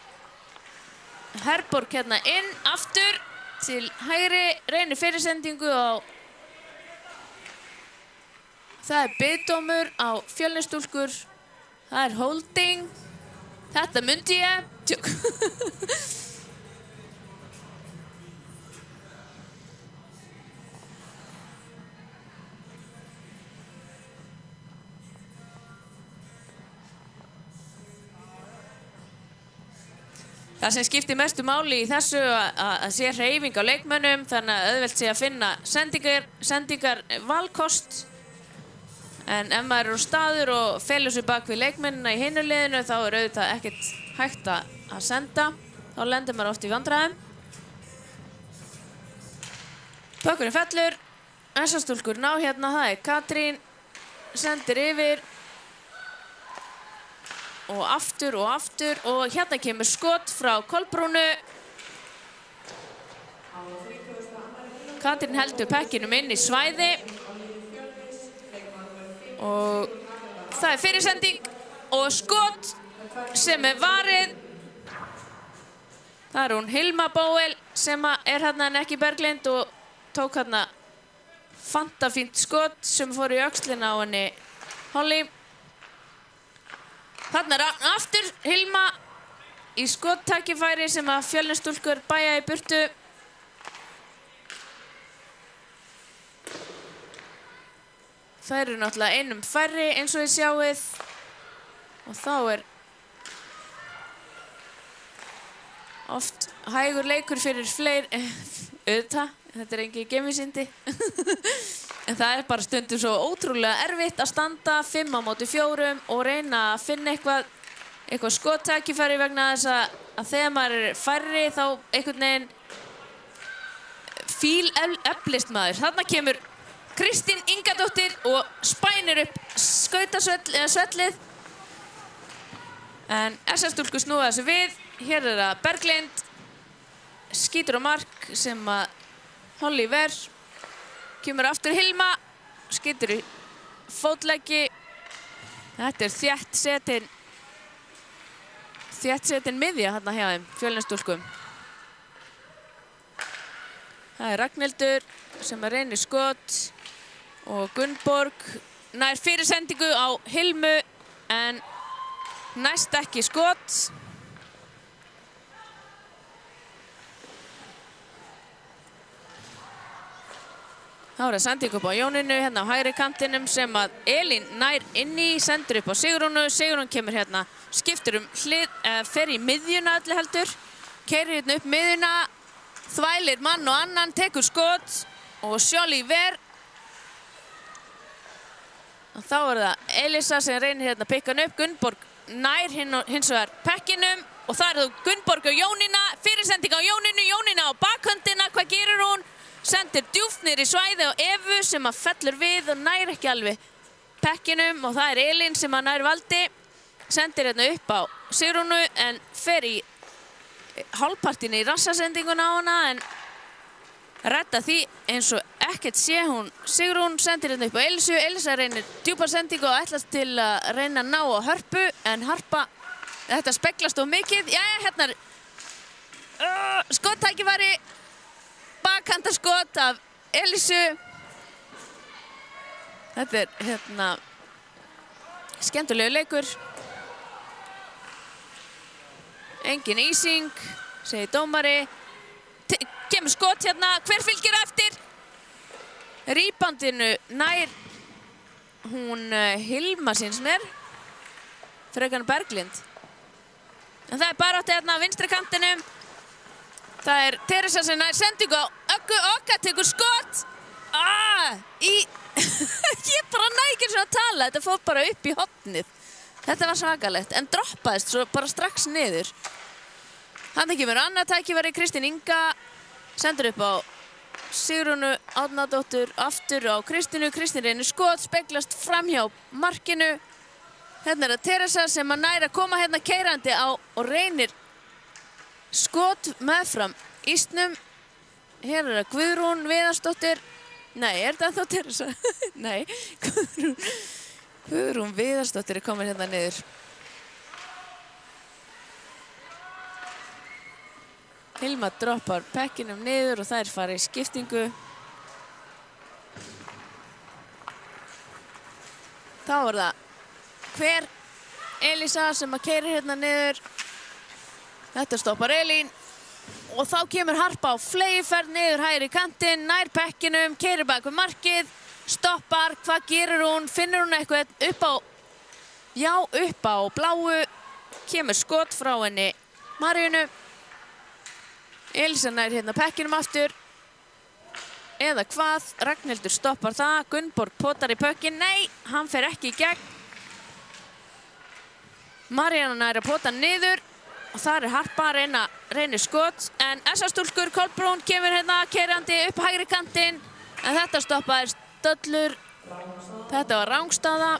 Herborg hérna inn, aftur til hægri, reynir fyrirsendingu á. Það er biðdómur á Fjölnisstúlkur. Það er holding. Þetta myndi ég. Tjók. Það sem skiptir mestu máli í þessu að sé hreyfing á leikmönnum, þannig að auðvelt sé að finna sendingar valkost. En ef maður er á staður og felur sig bak við leikmennina í hinu liðinu, þá er auðvitað ekkert hægt að senda. Þá lendir maður oft í vandræðum. Pökkurinn fellur. SA-stúlkur ná hérna, það er Katrín. Sendir yfir. Og aftur og hérna kemur skot frá Kolbrúnu. Katrín heldur pekkinum inn í svæði. Og það er fyrirsending og skot sem er varið. Það er hún Hilma Bóel sem er hérna en ekki Berglind og tók hérna fantafínt skot sem fór í öxlina á henni Holly. Þarna er aftur Hilma í skottækifæri sem að Fjölnisstúlkur bæja í burtu. Það eru náttúrulega einum færri eins og þið sjáið. Og þá er oft hægur leikur fyrir fleiri. Auðvitað, þetta er engin gemisindi. En það er bara stundum svo ótrúlega erfitt að standa 5 á móti 4 og reyna að finna eitthvað skottækifæri vegna þess að þegar maður er færri þá einhvern veginn eflist maður. Þarna kemur Kristín Ingadóttir og spænir upp skautasvellið. En SS-stúlkur snúa þessu við. Hér það Berglind. Skýtur á mark sem að Holly Ver. Kemur aftur Hilma. Skýtur í fótleggi. Þetta þétt setin miðja hérna hjá þeim, Fjölnisstúlkum. Það Ragnhildur sem að reynir skot og Gunnborg nær fyrir sendingu á Hilmu en næst ekki skot. Þá það sending upp á Jóninu hérna á hægri kantinum sem að Elín nær inn í, sendur upp á Sigrúnu. Sigrún kemur hérna, skiptur hlið, fer í miðjuna öllu heldur, keyrir hérna upp miðjuna, þvælir mann og annan, tekur skot og Sjolly Ver. Og þá það Elisa sem reynir hérna að pikka hann upp. Gunnborg nær hins vegar pekkinum og það þú Gunnborg og Jónína, fyrirsending á Jónínu, Jónína á bakhöndina, hvað gerir hún? Sendir djúpt niður í svæði á Evu sem að fellur við og nær ekki alveg pekkinum og það Elín sem að nær valdi. Sendir hérna upp á Sigrúnu en fer í hálfpartinu í rassasendinguna á hana en redda því eins og ekkert sé hún. Sigrún sendir hérna upp á Elisu. Elisa reynir djúpa sendingu og ætlast til að reyna að ná á Hörpu en Harpa, þetta speglast of mikið. Jæja, hérna skottækifæri. Bakkantaskot af Elisu. Þetta hérna skemmtilegu leikur. Engin ísing, segir dómari. Kemur skot hérna, hver fylgir eftir? Rýbandinu nær hún Hilma síns mér. Frekar Berglind. En það barátta hérna á vinstri kantinum. Það Teresa sem nær sendingu á Öggu. Okka tekur skot. Ég bara næ ekki svona að tala. Þetta fór bara upp í hornið. Þetta var svakalegt. En droppaðist svo bara strax niður. Hann kemur annað tækifæri. Kristín Inga sendur upp á Sigrúnu Árnadóttur. Aftur á Kristínu. Kristín reynir skot. Speglast framhjá markinu. Hérna það Teresa sem að nær að koma hérna keyrandi á og reynir skot meðfram ísnum. Hér það Guðrún Viðarsdóttir. Nei, þetta þá Teresa? Nei, Guðrún Viðarsdóttir komin hérna niður. Hilma droppar pekkinum niður og þær fara í skiptingu. Þá það hver Elisa sem að keyrir hérna niður. Þetta stoppar Elín og þá kemur Harpa á fleygiferð niður hægri kantinn, nær pekkinum, keyrir bak við markið, stoppar, hvað gerir hún? Finnur hún eitthvað upp á, já, upp á bláu, kemur skot frá henni Maríunu. Elisa nær hérna pekkinum aftur, eða hvað, Ragnhildur stoppar það, Gunnborg potar í pökkin, nei, hann fer ekki í gegn. Maríana nær að pota niður. Og það Harpa reynir skot en SS-stúlkur Kolbrún kemur hérna keyrandi upp hægri kantinn en þetta stoppaði stöllur. Þetta var rangstaða.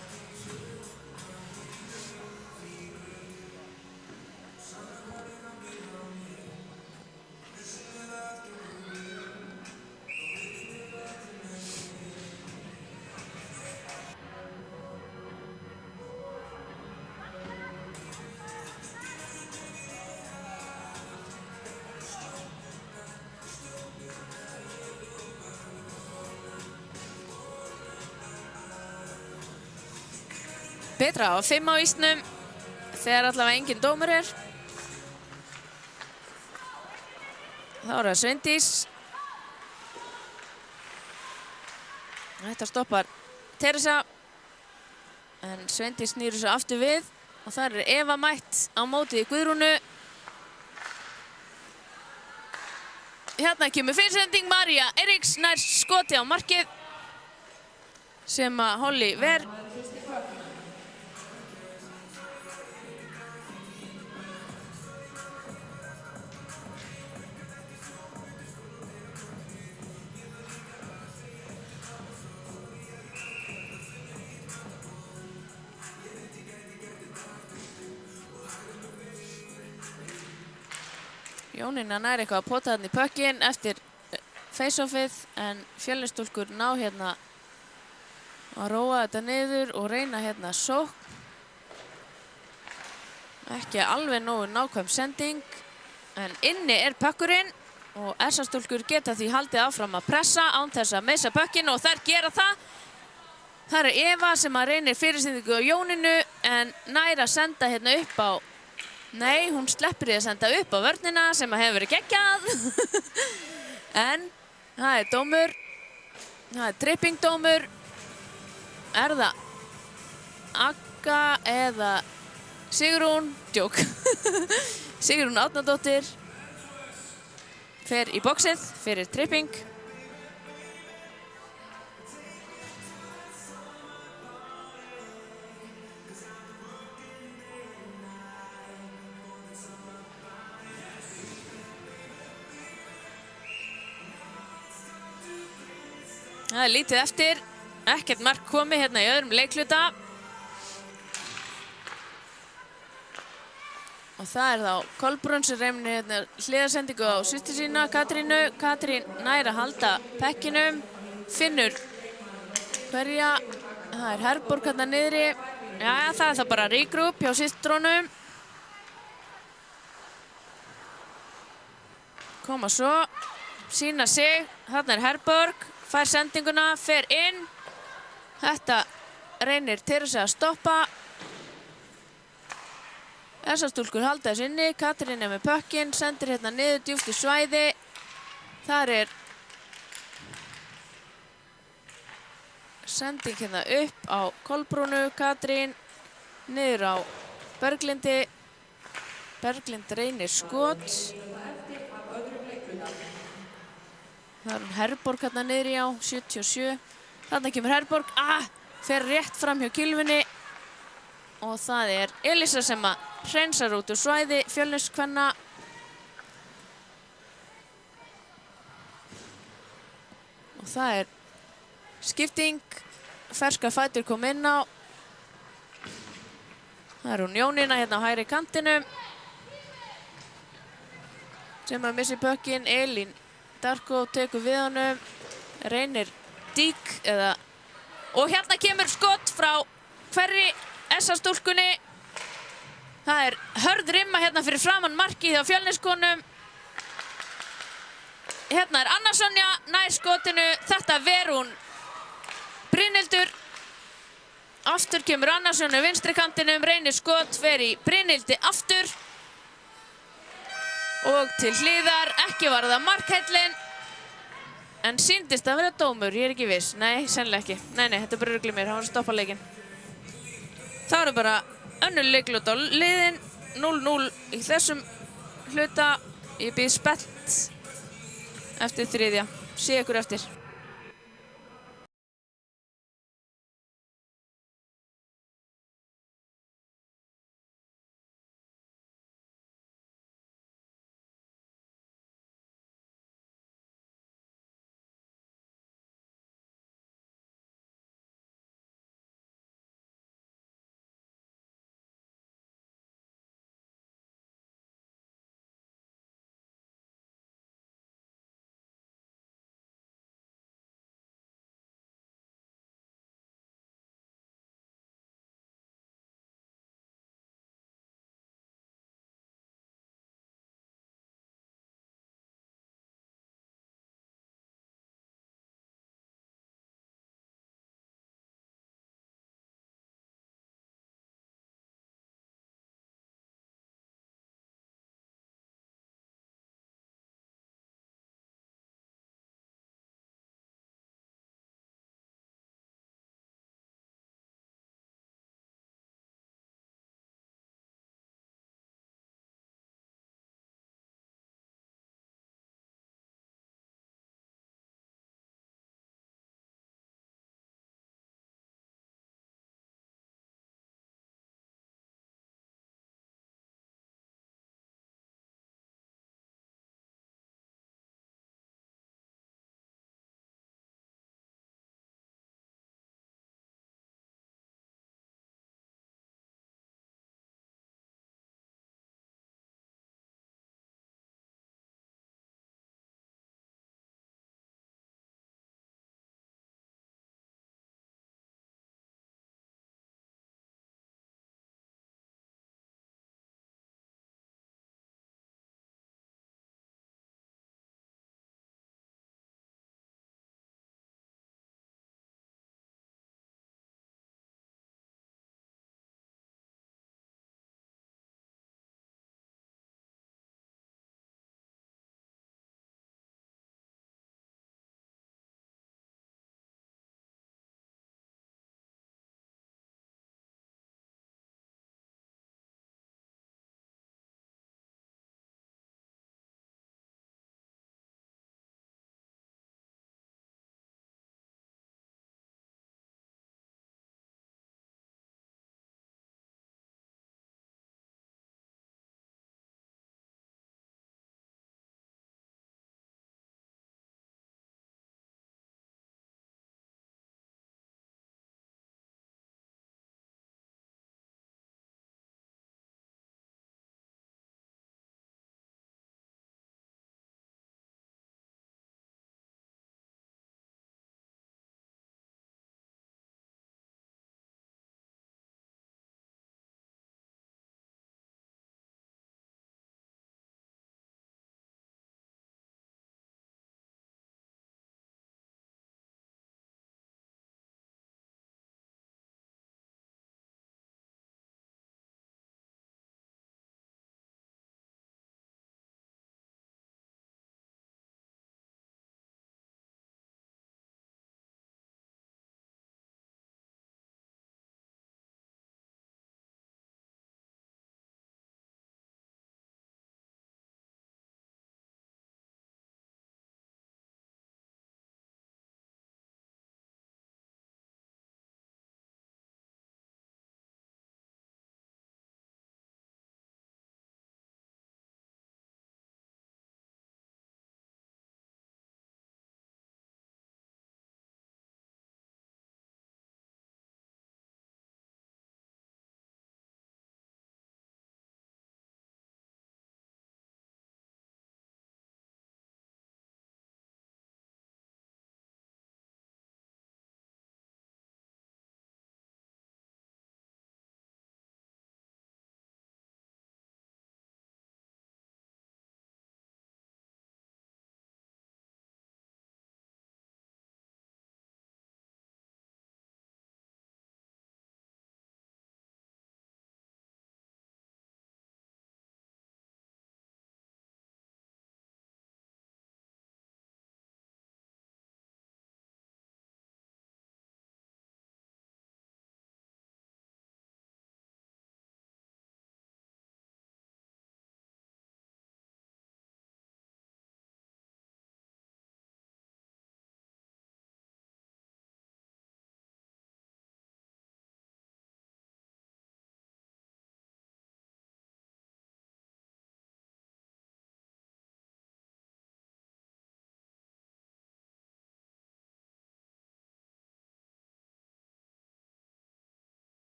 Betra á 5 á ísnum þegar allavega engin dómur Þá það Sveindís. Þetta stoppar Teresa en Sveindís snýr þessu aftur við og það Eva mætt á móti í Guðrúnu. Hérna kemur fyrirsending. María Eiríks nær skoti á markið sem að Holly Ver Jónína nær eitthvað að pota þarna í pökkinn eftir face-offið en Fjölnisstúlkur ná hérna að róa þetta niður og reyna hérna sókn. Ekki alveg nógu nákvæm sending en inni pökkurinn og SA-stúlkur geta því haldið áfram að pressa án þess að missa pökkinn og þær gera það. Það Eva sem að reynir fyrirsendingu á Jónínu en nær að senda hérna upp á. Nei, hún sleppir því að senda upp á vörnina sem að hefur verið geggjað. En það dómur. Það trippingdómur. Það Agga eða Sigrún, djók. Sigrún Árnadóttir fer í boxið fyrir tripping. Það lítið eftir, ekkert mark komið hérna í öðrum leikluta. Og það þá Kolbrún sem reynir hérna hliðarsendingu á systur sína, Katrínu. Katrín nær að halda pekkinum, finnur hverja. Það Herborg hérna niðri. Jæja, það þá bara regroup hjá systrónum. Koma svo, sína sig, þarna Herborg, fær sendinguna, fer inn. Þetta reynir Teresa að stoppa. SA-stúlkur halda þess inni, Katrín með pökkinn, sendir hérna niður djúpt í svæði. Þar sending hérna upp á Kolbrúnu, Katrín, niður á Berglindi. Berglind reynir skot. Það Herborg hérna niður í á, 77. Þarna kemur Herborg, fer rétt fram hjá Kylfunni. Og það Elisa sem að hreinsar út úr svæði Fjölniskvenna. Og það skipting, ferska fætur kom inn á. Það hún Jónína hérna á hægri kantinum sem að missi pökkinn. Elín Darko tekur við honum, reynir dík og hérna kemur skot frá hverri SA-stúlkunni. Það hörð rimma hérna fyrir framann markið hjá Fjölniskonum. Hérna Anna Sonja nær skotinu. Þetta ver hún Brynhildur. Aftur kemur Anna Sonja vinstri kantinum, reynir skot, fer í Brynhildi aftur. Og til hliðar, ekki var það markhællin. En sýndist að vera dómur, ég ekki viss. Nei, sennilega ekki. Nei, þetta bara rugli mér, hann var að stoppa leikinn. Það bara önnur leiklut á liðin, 0-0 í þessum hluta. Ég bíð spennt eftir þriðja. Sé ykkur eftir.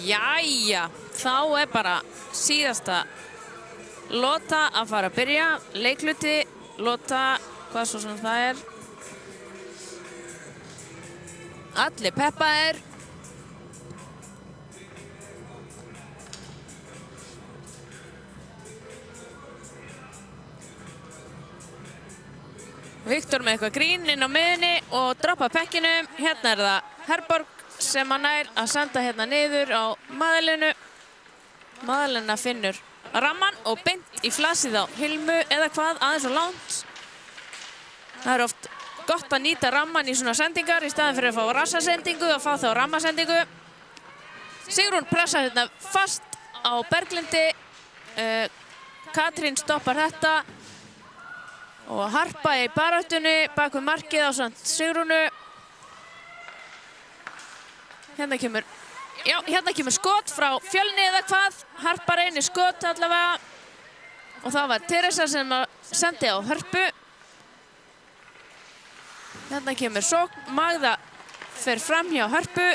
Jæja, þá bara síðasta lota að fara að byrja. Leikluti, lota, hvað svo sem það Allir peppaðir. Viktor með eitthvað grín inn á miðunni og droppa pekkinum. Hérna það Herborg sem hann að senda hérna niður á Madalenu. Madalena finnur ramman og beint í flasið á Hilmu eða hvað, aðeins og langt. Það oft gott að nýta ramman í svona sendingar í staðin fyrir að fá rassasendingu og fá þá rammasendingu. Sigrún pressar hérna fast á Berglindi. Katrín stoppar þetta og Harpa í baráttunni bak við markið á samt Sigrúnu. Hérna kemur skot frá Fjölni eða hvað. Harpa reynir skot allavega og það var Teresa sem sendi á Hörpu. Hérna kemur sókn, Magda fer fram hjá Hörpu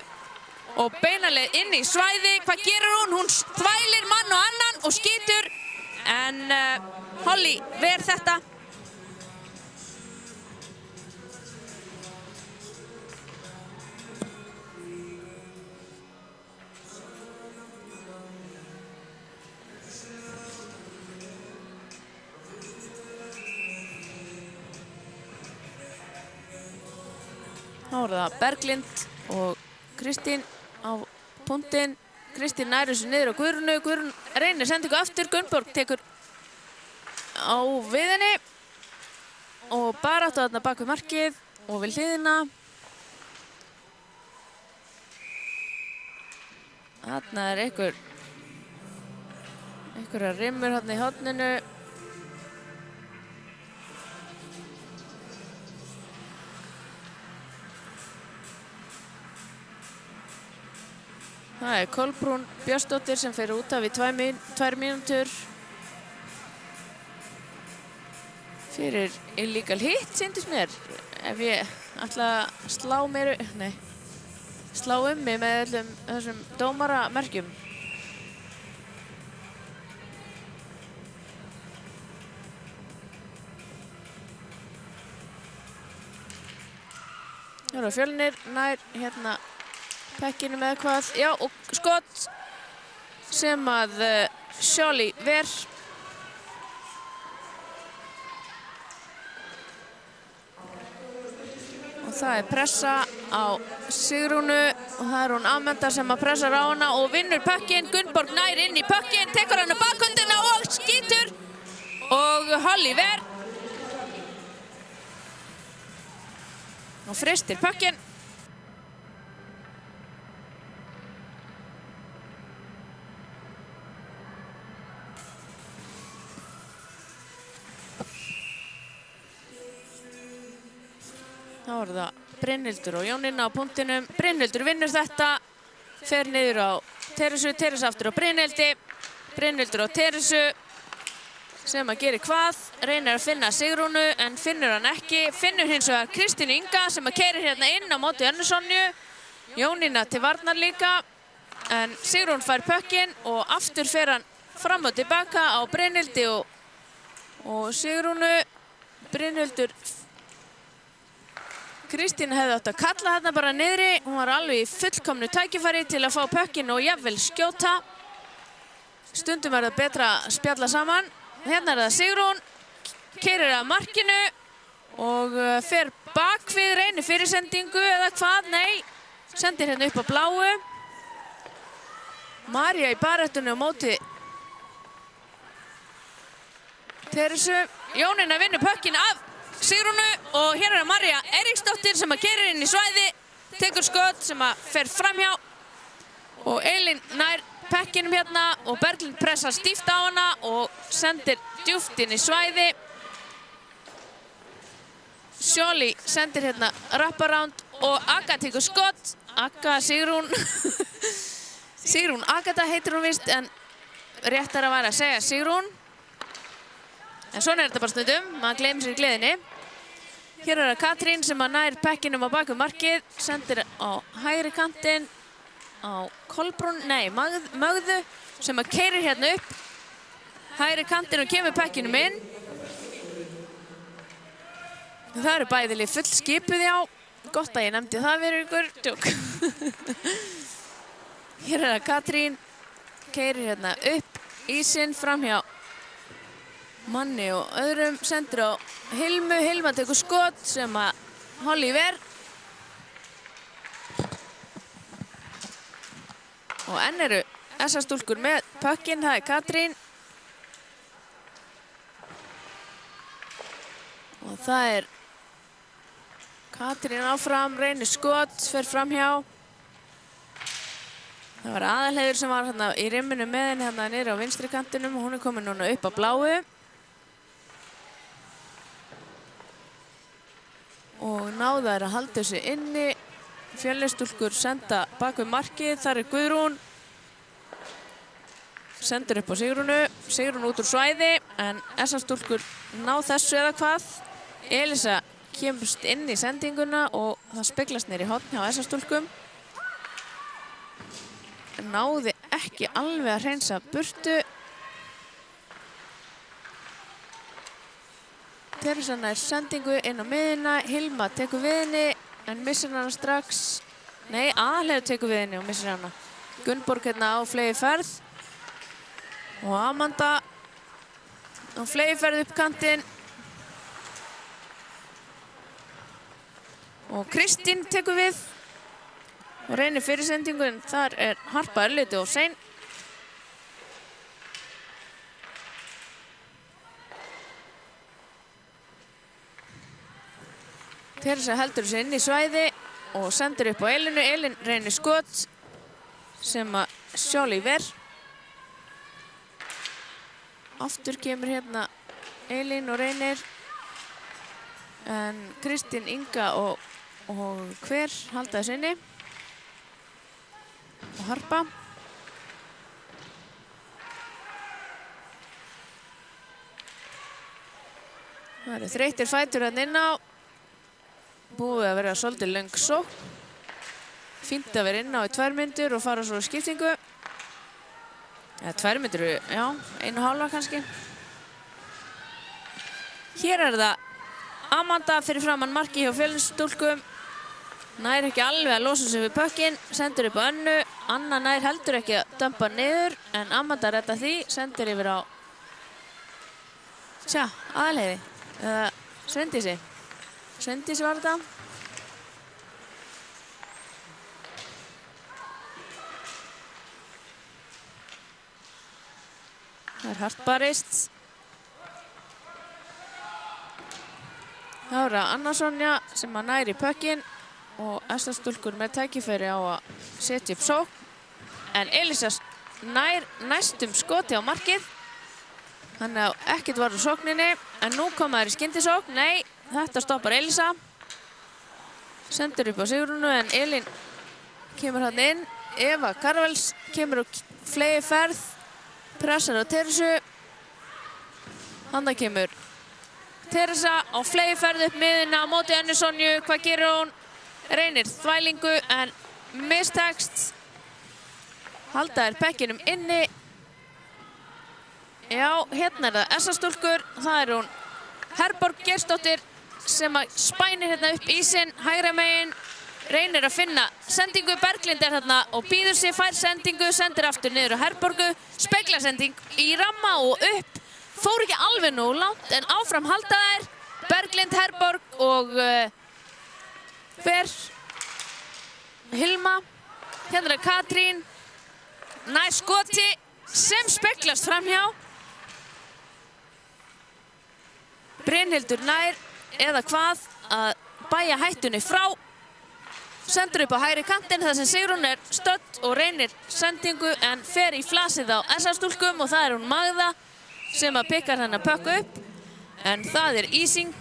og beinaleið inn í svæði. Hvað gerir hún? Hún þvælir mann og annan og skýtur en Holly ver þetta. Þá það Berglind og Kristín á punktinn. Kristín nærir þessu niður á Guðrúnu. Guðrún reynir sendingu aftur. Gunnborg tekur á viðinni og baráttu þarna bak við markið og við hliðina. Þarna einhverja rimmur þarna í horninu. Það Kolbrún Björnsdóttir sem fer út af í 2 mínútur fyrir illegal hit, sýndist mér. Ef ég ætla að slá mig með öllum þessum dómaramerkjum. Það Fjölnir nær hérna pekkinu með hvað, já, og skot sem að Sjóli ver. Og það pressa á Sigrúnu og það hún Amanda sem að pressar á hana og vinnur pekkin. Gunnborg nær inn í pekkin, tekur hann á bakhöndina og skýtur og Holly ver. Og fristir pekkin. Þá það Brynhildur og Jónína á punktinum. Brynhildur vinnur þetta, fer niður á Teresu, Teresa aftur á Brynhildi. Brynhildur á Teresu sem að gera hvað, reynir að finna Sigrúnu en finnur hann ekki. Finnur hins vegar Kristínu Inga sem að keyrir hérna inn á móti Önnu Sonju. Jónína til varnar líka en Sigrún fær pökkinn og aftur fer hann fram og tilbaka á Brynhildi og Sigrúnu. Brynhildur Kristín hefði átt að kalla þarna bara niðri. Hún var alveg í fullkomnu tækifæri til að fá pökkinn og jafnvel skjóta. Stundum það betra að spjalla saman. Hérna það Sigrún, keyrir að markinu og fer bakvið, reynir fyrirsendingu eða hvað, nei. Sendir hérna upp á bláu. María í baráttunni á móti Teresu. Jónína vinnur pökkinn af Sigrúnu og hér það María Eiríksdóttir sem að keyrir inn í svæði, tekur skot sem að fer framhjá og Elín nær pekkinum hérna og Berglind pressar stíft á hana og sendir djúpt inn í svæði. Sjóli sendir hérna wraparound og Aga tekur skot. Aga Sigrún Sigrún Agata heitir hún vist en réttar að væri að segja Sigrún. En svona þetta bara stundum, maður gleymir sér í gleðinni. Hér það Katrín sem að nær pekkinum á baku markið, sendir á hægri kantinn á Kolbrún, nei, Mögðu sem að keyrir hérna upp hægri kantinn og kemur pökkinum inn. Það eru bæði lið full skipuð, já. Gott að ég nefndi það fyrir ykkur. Tjók. Hér er það Katrín, keyrir hérna upp ísinn framhjá manni og öðrum, sendur á Hilmu. Hilma tekur skot sem að Holly ver. Og enn eru SA-stúlkur með pökkinn, það er Katrín. Og það er Katrín áfram, reynir skot, fer framhjá. Það var Aðalheiður sem var hérna í rimminu með henni hérna niður á vinstri kantinum og hún er komin núna upp á bláu. Og náðar að halda þessu inni. Fjölnistúlkur senda bak við markið, þar er Guðrún. Sendur upp á Sigrúnu, Sigrún út úr svæði, en SA-stúlkur ná þessu eða hvað. Elisa kemst inn í sendinguna og það speglast niður í horn hjá SA-stúlkum. Náði ekki alveg að hreinsa burtu. Teresa nær sendingu inn á miðina, Hilma tekur við henni en missir hana strax. Nei, Aðalheiður tekur við henni og missir hana. Gunnborg hérna á fleygiferð og Amanda á fleygiferð upp kantinn. Og Kristín tekur við og reynir fyrir sendingu en þar er Harpa örlítið of sein. Teresa heldur þessu inn í svæði og sendur upp á Elinu. Elin reynir skot sem að Sjóli ver. Aftur kemur hérna Elin og reynir. En Kristín, Inga og hver halda þessu inni. Og Harpa. Það eru þreyttir fætur hérna inn á. Búið að vera svolítið löng sókn. Fínt að vera inn á í 2 mínútur og fara svo í skiptingu. Eða 2 mínútur, já, 1,5 kannski. Hér er það Amanda fyrir framann marki hjá Fjölnisstúlkum. Nær ekki alveg að losa sig við pökkinn, sendur upp á Önnu. Anna nær heldur ekki að dömpa niður, en Amanda redda því, sendur yfir á Aðalheiði, eða Sveindísi. Sveindís var þetta. Það er hart barist. Það er Anna Sonja sem að næri pökkinn og SA-stúlkur með tækifæri á að setja upp sókn. En Elisa nær næstum skoti á markið. Þannig að ekkert var úr sókninni. En nú koma þær í skyndisókn. Nei, þetta stoppar Elisa. Sendur upp á Sigrúnu en Elin kemur hann inn. Eva Karvels kemur á fleygiferð. Pressar á Teresu. Hanna kemur Teresa á fleygiferð upp miðina á móti Önnu Sonju. Hvað gerir hún? Reynir þvælingu en mistekst. Halda þær pekkinum inni. Já, hérna er það SA-stúlkur. Það er hún Herborg Geirsdóttir sem að spænir hérna upp ísinn hægra megin. Reynir að finna sendingu. Berglind er þarna og býður sig, fær sendingu, sendir aftur niður á Herborgu. Speglasending í ramma og upp. Fór ekki alveg nú langt en áfram halda þær. Berglind, Herborg og fer Hilma. Hérna er Katrín. Nær skoti sem speglast framhjá. Brynhildur nær eða hvað að bæja hættunni frá. Sendur upp á hægri kantinn þar sem Sigrún er stödd og reynir sendingu en fer í flasið á SA-stúlkum og það er hún Magða sem að pikkar hennar pökku upp. En það er ísing.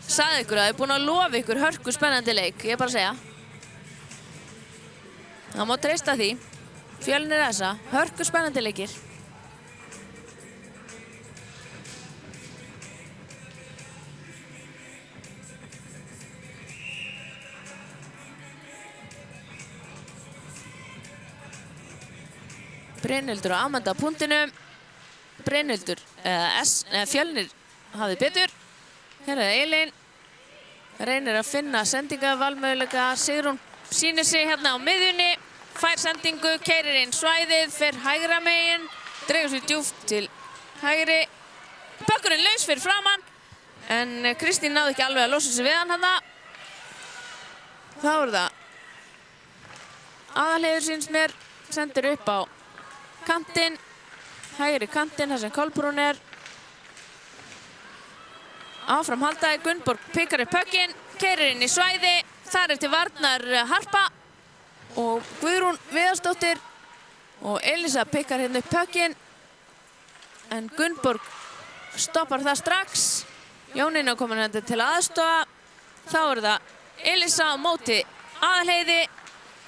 Sagði ykkur að þið er búin að lofa ykkur hörku spennandi leik, ég er bara að segja. Það má treysta því. Fjölnir SA, hörku spennandi leikir. Brynhildur og Amanda á punktinum. Brynhildur, Fjölnir hafði betur. Hér er Elín. Reynir að finna sendingavalmöguleika. Sigrún sýnir sig hérna á miðjunni. Fær sendingu, keyrir inn svæðið, fer hægra megin. Dregur sér djúpt til hægri. Pökkurinn laus fyrir framann. En Kristín náði ekki alveg að losa sig við hann hana. Þá er það Aðalheiður sýnst mér, sendir upp á kantinn, hægri kantinn þar sem Kolbrún er. Áfram haldaði, Gunnborg pikkar upp pökkinn, keyrir inn í svæði, þar er til varnar Harpa og Guðrún Viðarsdóttir og Elísa pikkar hérna upp pökkinn en Gunnborg stoppar það strax. Jónína komin hérna til aðstoða. Þá er það Elísa á móti Aðalheiði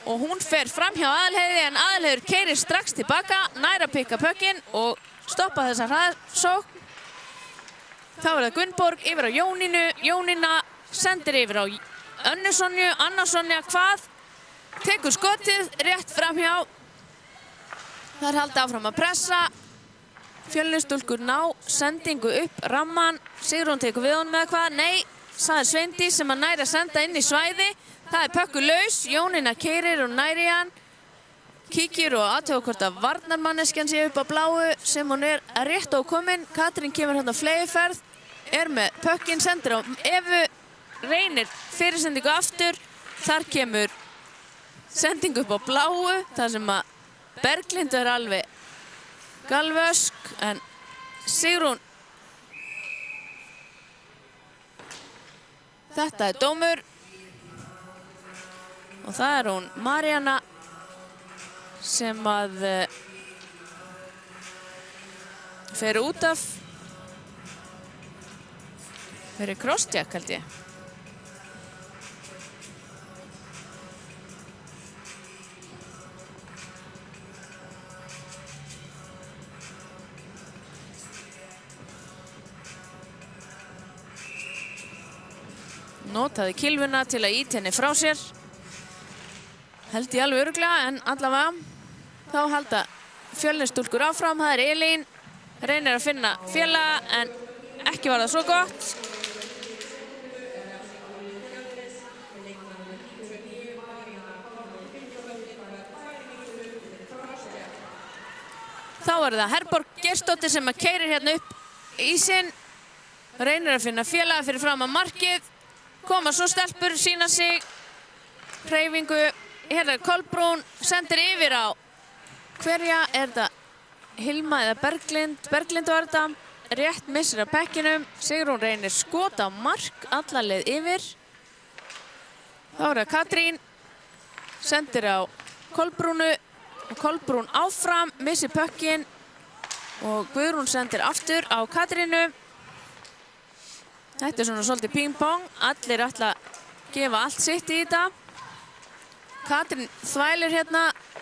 og hún fer fram hjá Aðalheiði en Aðalheiður keyrir strax tilbaka, nær að pikka pökkinn og stoppa þessa hraðsókn. Þá er það Gunnborg yfir á Jónínu, Jónína sendir yfir á Önnu Sonju, Anna Sonja hvað? Tekur skotið rétt fram hjá. Þar halda áfram að pressa. Fjölnisstúlkur ná sendingu upp ramman. Sigrún tekur við honum með hvað? Nei, það er Sveindís sem að næri að senda inn í svæði. Það er pökkur laus, Jónína keyrir og næri hann. Kíkir og aðtöfa hvort að varnarmanneskjan sé upp á bláu sem hún er rétt á komin. Katrín kemur hérna á fleygiferð, er með pökkinn, sendir á Evu, Reynir fyrirsendingu aftur. Þar kemur sendingu upp á bláu, þar sem að Berglind er alveg galvösk, en Sigrún. Þetta er dómur. Og það er hún Maríanna sem að fer út af fyrir crosscheck held ég. Notaði kylfuna til að ýta henni frá sér. Held ég alveg örugglega, en allavega þá halda Fjölnisstúlkur áfram. Það er Elín, reynir að finna félaga en ekki var það svo gott. Þá er það Herborg Geirsdóttir sem að keyrir hérna upp ísinn. Reynir að finna félaga fyrir fram að markið. Koma svo stelpur, sýna sig, hreyfingu. Hérna er Kolbrún, sendir yfir á hverja er þetta? Hilma eða Berglind? Berglind var þetta, rétt missir af pekkinum. Sigrún reynir skot á mark, alla leið yfir. Þá er það Katrín, sendir á Kolbrúnu og Kolbrún áfram, missir pökkinn og Guðrún sendir aftur á Katrínu. Þetta er svona svolítið ping-pong, allir ætla að gefa allt sitt í þetta. Katrín þvælir hérna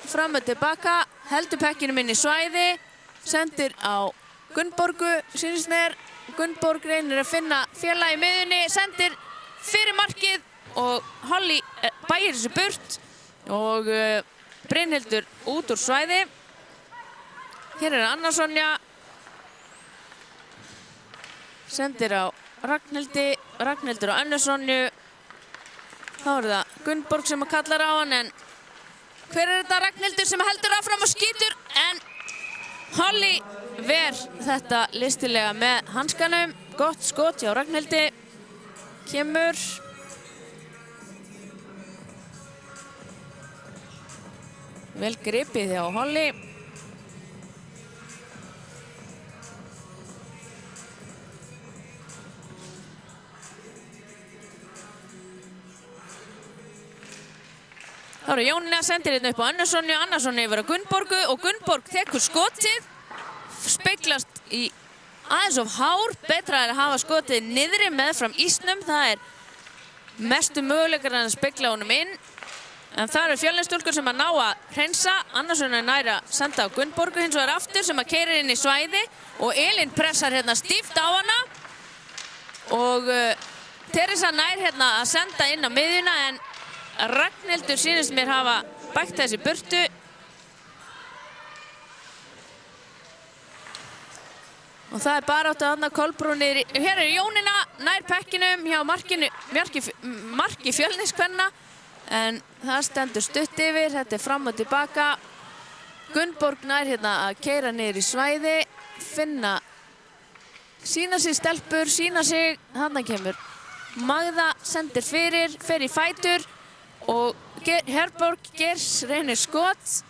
fram og tilbaka, heldur pekkinum inn í svæði, sendir á Gunnborgu, sýnist mér. Gunnborg reynir að finna félaga í miðjunni, sendir fyrir markið og Holly bæir þessu burt og Brynhildur út úr svæði. Hér er Anna Sonja, sendir á Ragnhildur og Önnu Sonju. Þá er það Gunnborg sem kallar á hann, en hver er þetta? Ragnhildur sem heldur áfram og skýtur, en Holly ver þetta listilega með hanskanum. Gott skot hjá Ragnhildi. Kemur. Vel gripið hjá Holly. Þá eru Jónína sendir hérna upp á Önnu Sonju, Anna Sonju yfir á Gunnborgu og Gunnborg tekur skotið, speglast í aðeins of hár, betra er að hafa skotið niðri meðfram ísnum, það er mestu möguleikar að spegla honum inn. En það eru Fjölnisstúlkur sem að ná að hreinsa, Anna Sonju er nær að senda á Gunnborgu hins vegar aftur sem að keyrir inn í svæði og Elín pressar hérna stíft á hana og Teresa nær hérna að senda inn á miðjuna, en Ragnhildur sýnist mér hafa bætt þessi burtu. Og það bara átt að þarna Kolbrún niður. Hér Jónína nær pekkinum hjá marki Fjölniskvenna. En það stendur stutt yfir, þetta fram og tilbaka. Gunnborg nær hérna að keyra niður í svæði, sína sig stelpur, sína sig, þarna kemur Magða, sendir fyrir, fer í fætur og Herborg Geirs reynir skot.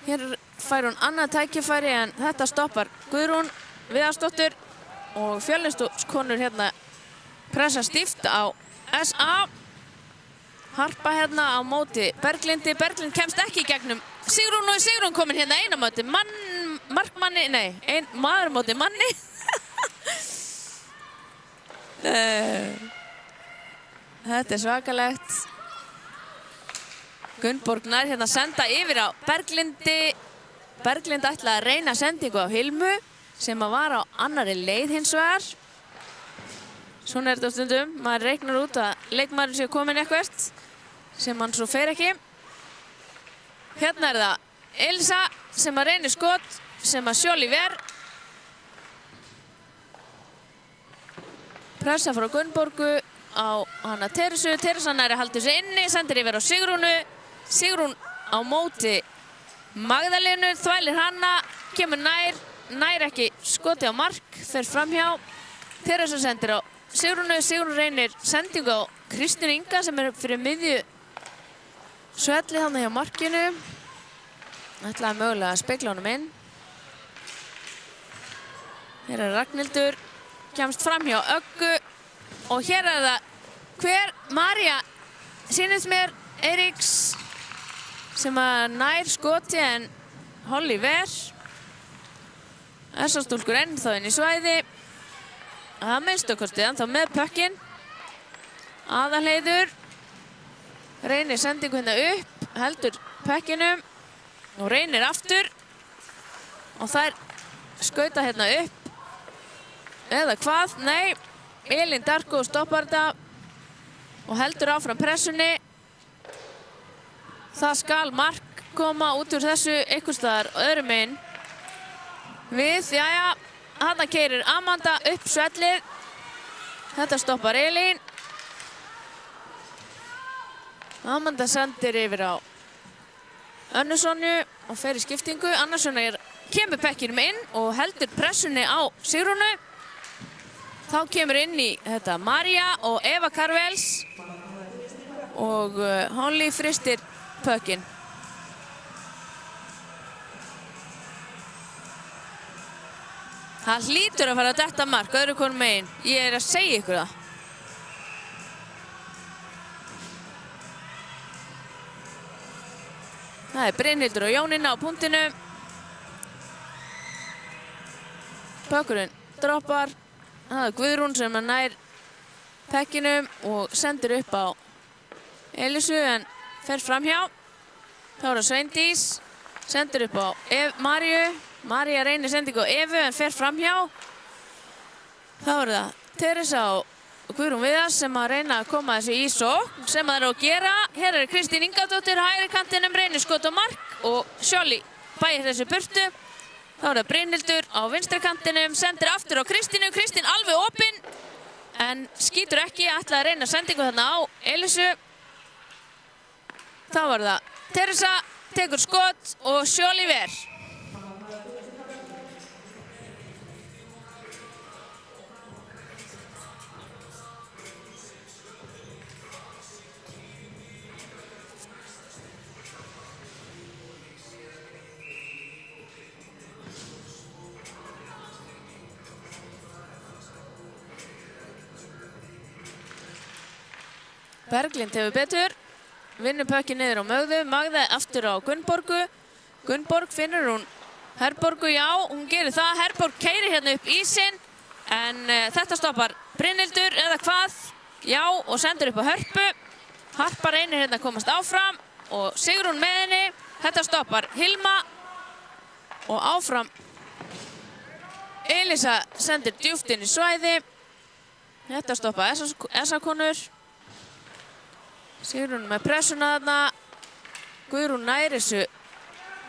Hér fær hún annað tækifæri en þetta stoppar Guðrún Viðarsdóttir og Fjölniskonur hérna pressa stíft á SA. Harpa hérna á móti Berglindi. Berglind kemst ekki í gegnum Sigrún og Sigrún komin hérna eina móti markmanni, nei, maður móti manni. Þetta svakalegt. Gunnborg nær hérna að senda yfir á Berglindi. Berglind ætlaði að reyna sendingu á Hilmu sem að var á annari leið hins vegar. Svona þetta stundum, maður reiknar út að leikmaðurinn sé komin eitthvað sem hann svo fer ekki. Hérna það Elsa sem að reynir skot sem að Sjóli ver. Pressa frá Gunnborgu á hana Teresu. Teresa næri haldur sig inni, sendir yfir á Sigrúnu. Sigrún á móti Magðalenu, þvælir hana, kemur nær ekki skoti á mark, fer framhjá. Teresa sendir á Sigrúnu. Sigrún reynir sendingu á Kristínu Inga sem fyrir miðju svelli þarna hjá markinu. Ætlaði mögulega að spegla honum inn. Hér Ragnhildur, kemst fram hjá Öggu og hér það hver María sýnist mér Eiríks sem að nær skoti en Holly ver. Þessar stúlkur ennþá inn í svæði. Það minnstu kostið ennþá með pökkinn. Aðalheiður reynir sendingu hérna upp, heldur pökkinum og reynir aftur og þær skauta hérna upp eða hvað, nei, Elín Darko stoppar þetta og heldur áfram pressunni. Það skal mark koma út úr þessu einhvers staðar öðrum megin við, jæja, þarna keyrir Amanda upp svellið. Þetta stoppar Elín. Amanda sendir yfir á Önnu Sonju og fer í skiptingu. Annars kemur pekkinum inn og heldur pressunni á Sigrúnu. Þá kemur inn í þetta María og Eva Karvels og Holly fristir pökkinn. Það hlýtur að fara að detta mark öðru hvorum megin. Ég að segja ykkur það. Það Brynhildur og Jónína á punktinu. Pökkurinn droppar. Það Guðrún sem nær pekkinum og sendir upp á Elisu en fer framhjá. Þá það Sveindís, sendir upp á Maríu. María reynir sendingu á Evu en fer framhjá. Þá það Teresa og Guðrún Viðars sem að reyna að koma þessu í sókn sem það að gera. Hér Kristín Ingadóttir hægri kantinum, reynir skot á mark og Sjóli bæir þessu burtu. Þá það Brynhildur á vinstri kantinum, sendir aftur á Kristínu. Kristín alveg opinn en skýtur ekki, ætlaði að reyna sendingu þarna á Elisu. Þá var það Teresa, tekur skot og Sjóli ver. Berglind hefur betur, vinnur pökkinn niður á Mögðu, Magða aftur á Gunnborgu. Gunnborg finnur hún Herborgu, já, hún gerir það. Herborg keyrir hérna upp ísinn, en þetta stoppar Brynhildur eða hvað, já, og sendur upp á Hörpu. Harpa reynir hérna að komast áfram og Sigrún með henni. Þetta stoppar Hilma og áfram Elisa sendir djúpt inn í svæði. Þetta stoppa SA-konur. Sigrún með pressuna þarna. Guðrún nær þessu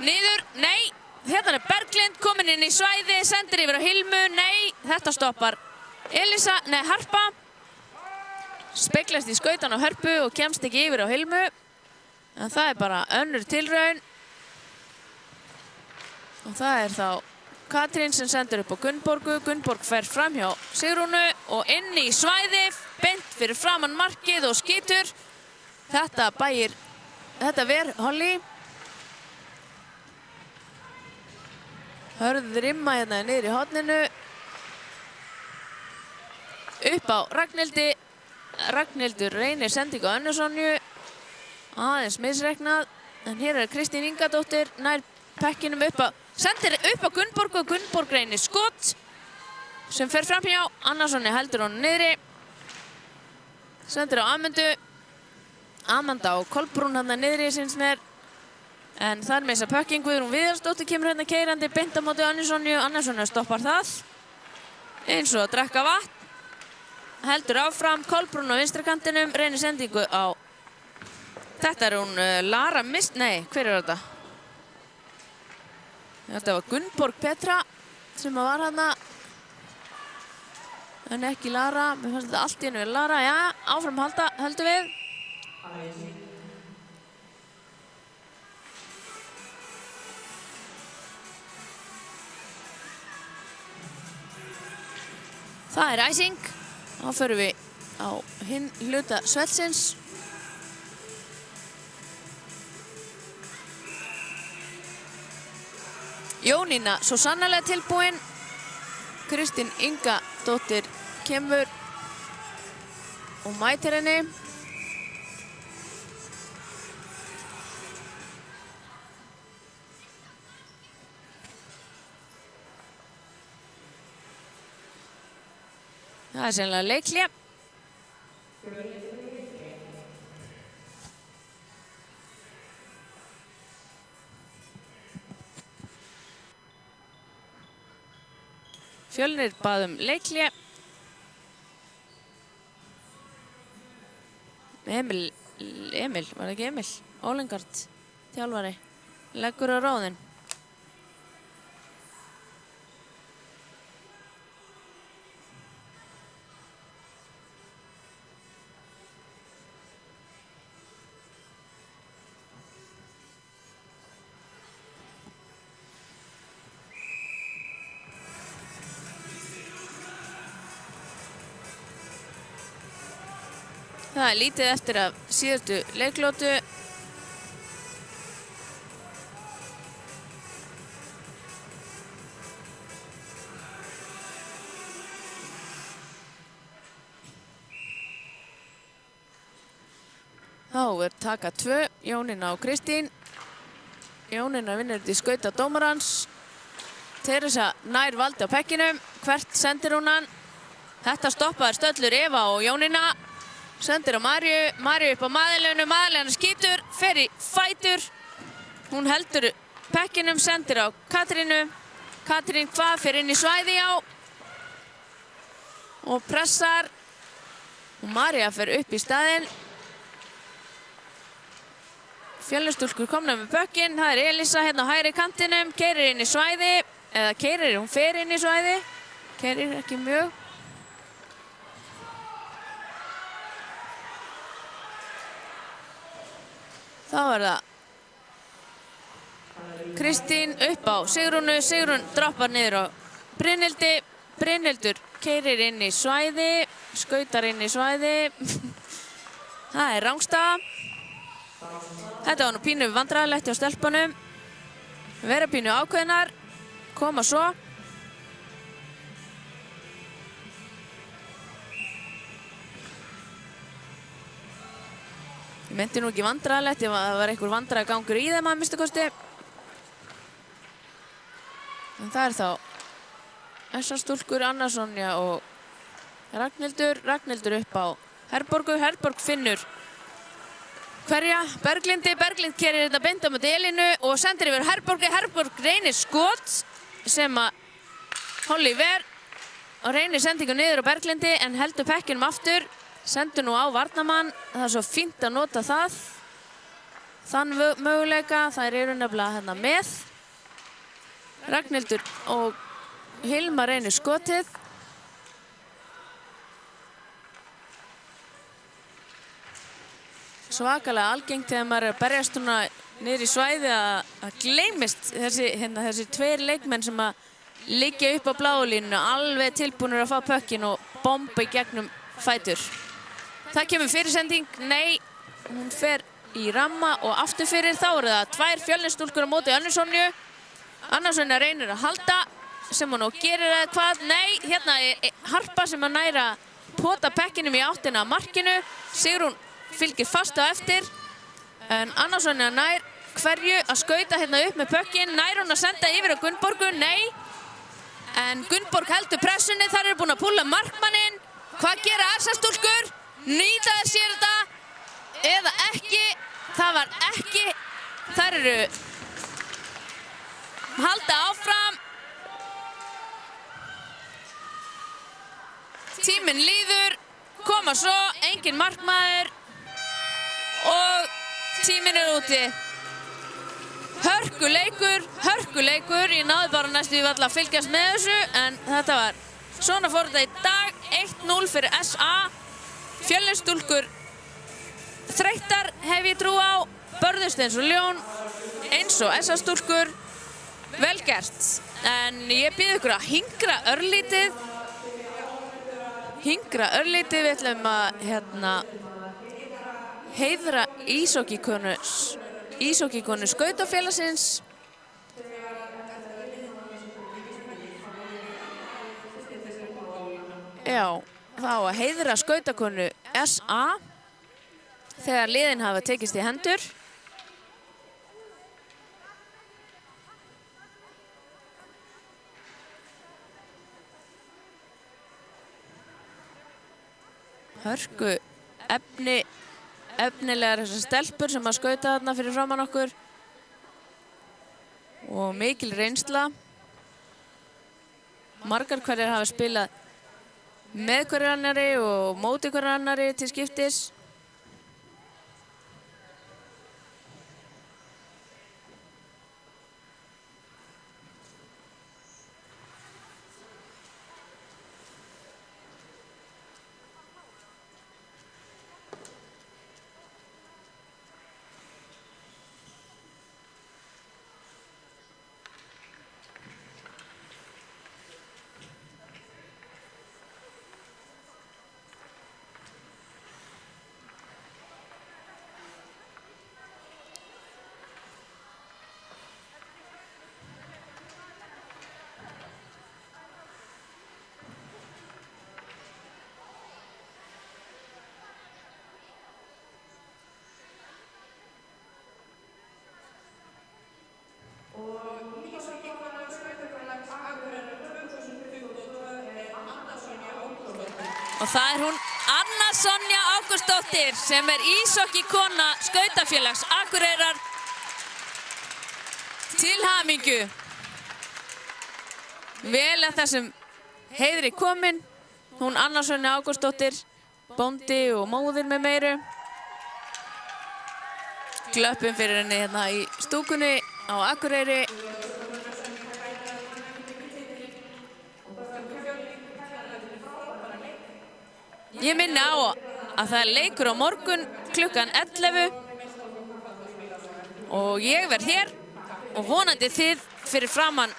niður. Nei, Hérna er Berglind komin inn í svæði, sendir yfir á Hilmu. Nei, þetta stoppar Harpa. Speglast í skautan á Hörpu og kemst ekki yfir á Hilmu. En það er bara önnur tilraun. Og það er þá Katrín sem sendur upp á Gunnborgu. Gunnborg fer fram hjá Sigrúnu og inn í svæði, beint fyrir framann markið og skýtur. Þetta ver Holly. Hörð rimma hérna niður í horninu. Upp á Ragnhildi. Ragnhildur reynir sendingu á Önnu Sonju. Aðeins misreiknað. En hér er Kristín Ingadóttir nær pekkinum sendir upp á Gunnborg og Gunnborg reynir skot sem fer fram hjá. Anna Sonja heldur honum niðri. Sendir á Amundu. Amanda og Kolbrún hérna niðri sinns mér. En þar með þessa pökking Guðrún Viðarsdóttir kemur hérna keyrandi beint á móti Önnu Sonju. Anna Sonja stoppar það. Eins og að drekka vatn. Heldur áfram. Kolbrún á vinstri kantinum reynir sendingu á. Þetta er hún Lara Nei, hver er þetta? Þetta var Gunnborg Petra sem var hérna. En ekki Lara. Mér fannst þetta allt í einu Lara. Já, áfram höldum við. Það er æsing. Þá förum við á hinn hluta svellsins. Jónína svo sannarlega tilbúin. Kristín Ingadóttir kemur og mætir henni. Það er sennilega leikhlé. Fjölnir bað leikhlé. Emil, var það ekki Emil? Ólengard, þjálfari, leggur á ráðin. Það er lítið eftir af síðustu leiklótu. Þá er taka 2, Jónína og Kristín. Jónína vinnur þetta í skauta dómarans. Teresa nær valdi á pekkinum. Hvert sendir hún hann? Þetta stoppaður stöllur Eva og Jónína. Sendir á Marju upp á Maðurlenu. Maðurlenu skýtur, fer í fætur. Hún heldur pekkinum, sendir á Katrínu. Katrín hvað fer inn í svæði á. Og pressar. Og Marja fer upp í staðinn. Fjölnistúlkur komna með pökkinn. Það er Elisa hérna á hægri kantinum. Keyrir inn í svæði. Eða keyrir, hún fer inn í svæði. Keyrir ekki mjög. Þá er það Kristín upp á Sigrúnu. Sigrún droppar niður á Brynhildi. Brynhildur keyrir inn í svæði. Skautar inn í svæði. Það er rangstaða. Þetta var nú pínu vandræðalegt hjá stelpunum. Vera pínu ákveðnar. Koma svo. Ég meinti nú ekki vandræðalegt, það var einhver vandræðagangur í þeim að minnsta kosti. En það er þá þessar stúlkur, Anna Sonja og Ragnhildur. Ragnhildur upp á Herborgu. Herborg finnur hverja? Berglindi. Berglind keyrir þetta beint á móti Elínu og sendir yfir Herborgu. Herborg reynir skot sem að Holly ver og reynir sendingu niður á Berglindi en heldur pekkinum aftur. Sendur nú á varnarmann. Það er svo fínt að nota það. Þann möguleika. Þær eru nefnilega hérna með. Ragnhildur og Hilma reynir skotið. Svakalega algengt þegar maður er að berjast svona niður í svæði að gleymist þessi tveir leikmenn sem að liggja upp á bláulínu, alveg tilbúinir að fá pökkin og bomba í gegnum fætur. Það kemur fyrirsending, nei, hún fer í ramma og aftur fyrir. Þá eru það tvær Fjölnisstúlkur á móti Önnu Sonju. Anna Sonja reynir að halda, sem hún og gerir eða hvað. Nei, hérna er Harpa sem að næra pota pekkinum í áttina að markinu. Sigrún fylgir fast á eftir, en Anna Sonja nær hverju að skauta hérna upp með pökkin. Nær hún að senda yfir á Gunnborgu? Nei. En Gunnborg heldur pressunni, þar eru búin að púlla markmanninn. Hvað gera SS-stúlkur? Nýta þeir sér þetta eða ekki? Það var ekki. Þær eru halda áfram. Tíminn líður, koma svo, engin markmaður og tíminn er úti. Hörkuleikur. Ég náði bara næstu í valla að fylgjast með þessu, en þetta var svona fór þetta í dag. 1-0 fyrir SA. Fjölnisstúlkur þreyttar hef ég trú á, börðust eins og ljón, eins og SA-stúlkur. Vel gert, en ég býð ykkur að hingra örlítið. Við ætlum að heiðra íshokkíkonu skautafélagsins. Já, þá að heiðra skautakonu SA þegar liðin hafa tekist í hendur. Hörku efnilegar þessar stelpur sem að skauta þarna fyrir framan okkur og mikil reynsla. Margar hverjar hafa spilað með hverjar annari og móti hverjar annari til skiptis. Og það er hún Anna Sonja Ágústsdóttir sem er íshokkíkona skautafélags Akureyrar. Til hamingju. Vel að þessum heiðri komin. Hún Anna Sonja Ágústsdóttir, bóndi og móðir með meiru. Klöppum fyrir henni hérna í stúkunni á Akureyri. Ég minni á að það er leikur á morgun klukkan 11 og ég verð hér og vonandi þið fyrir framan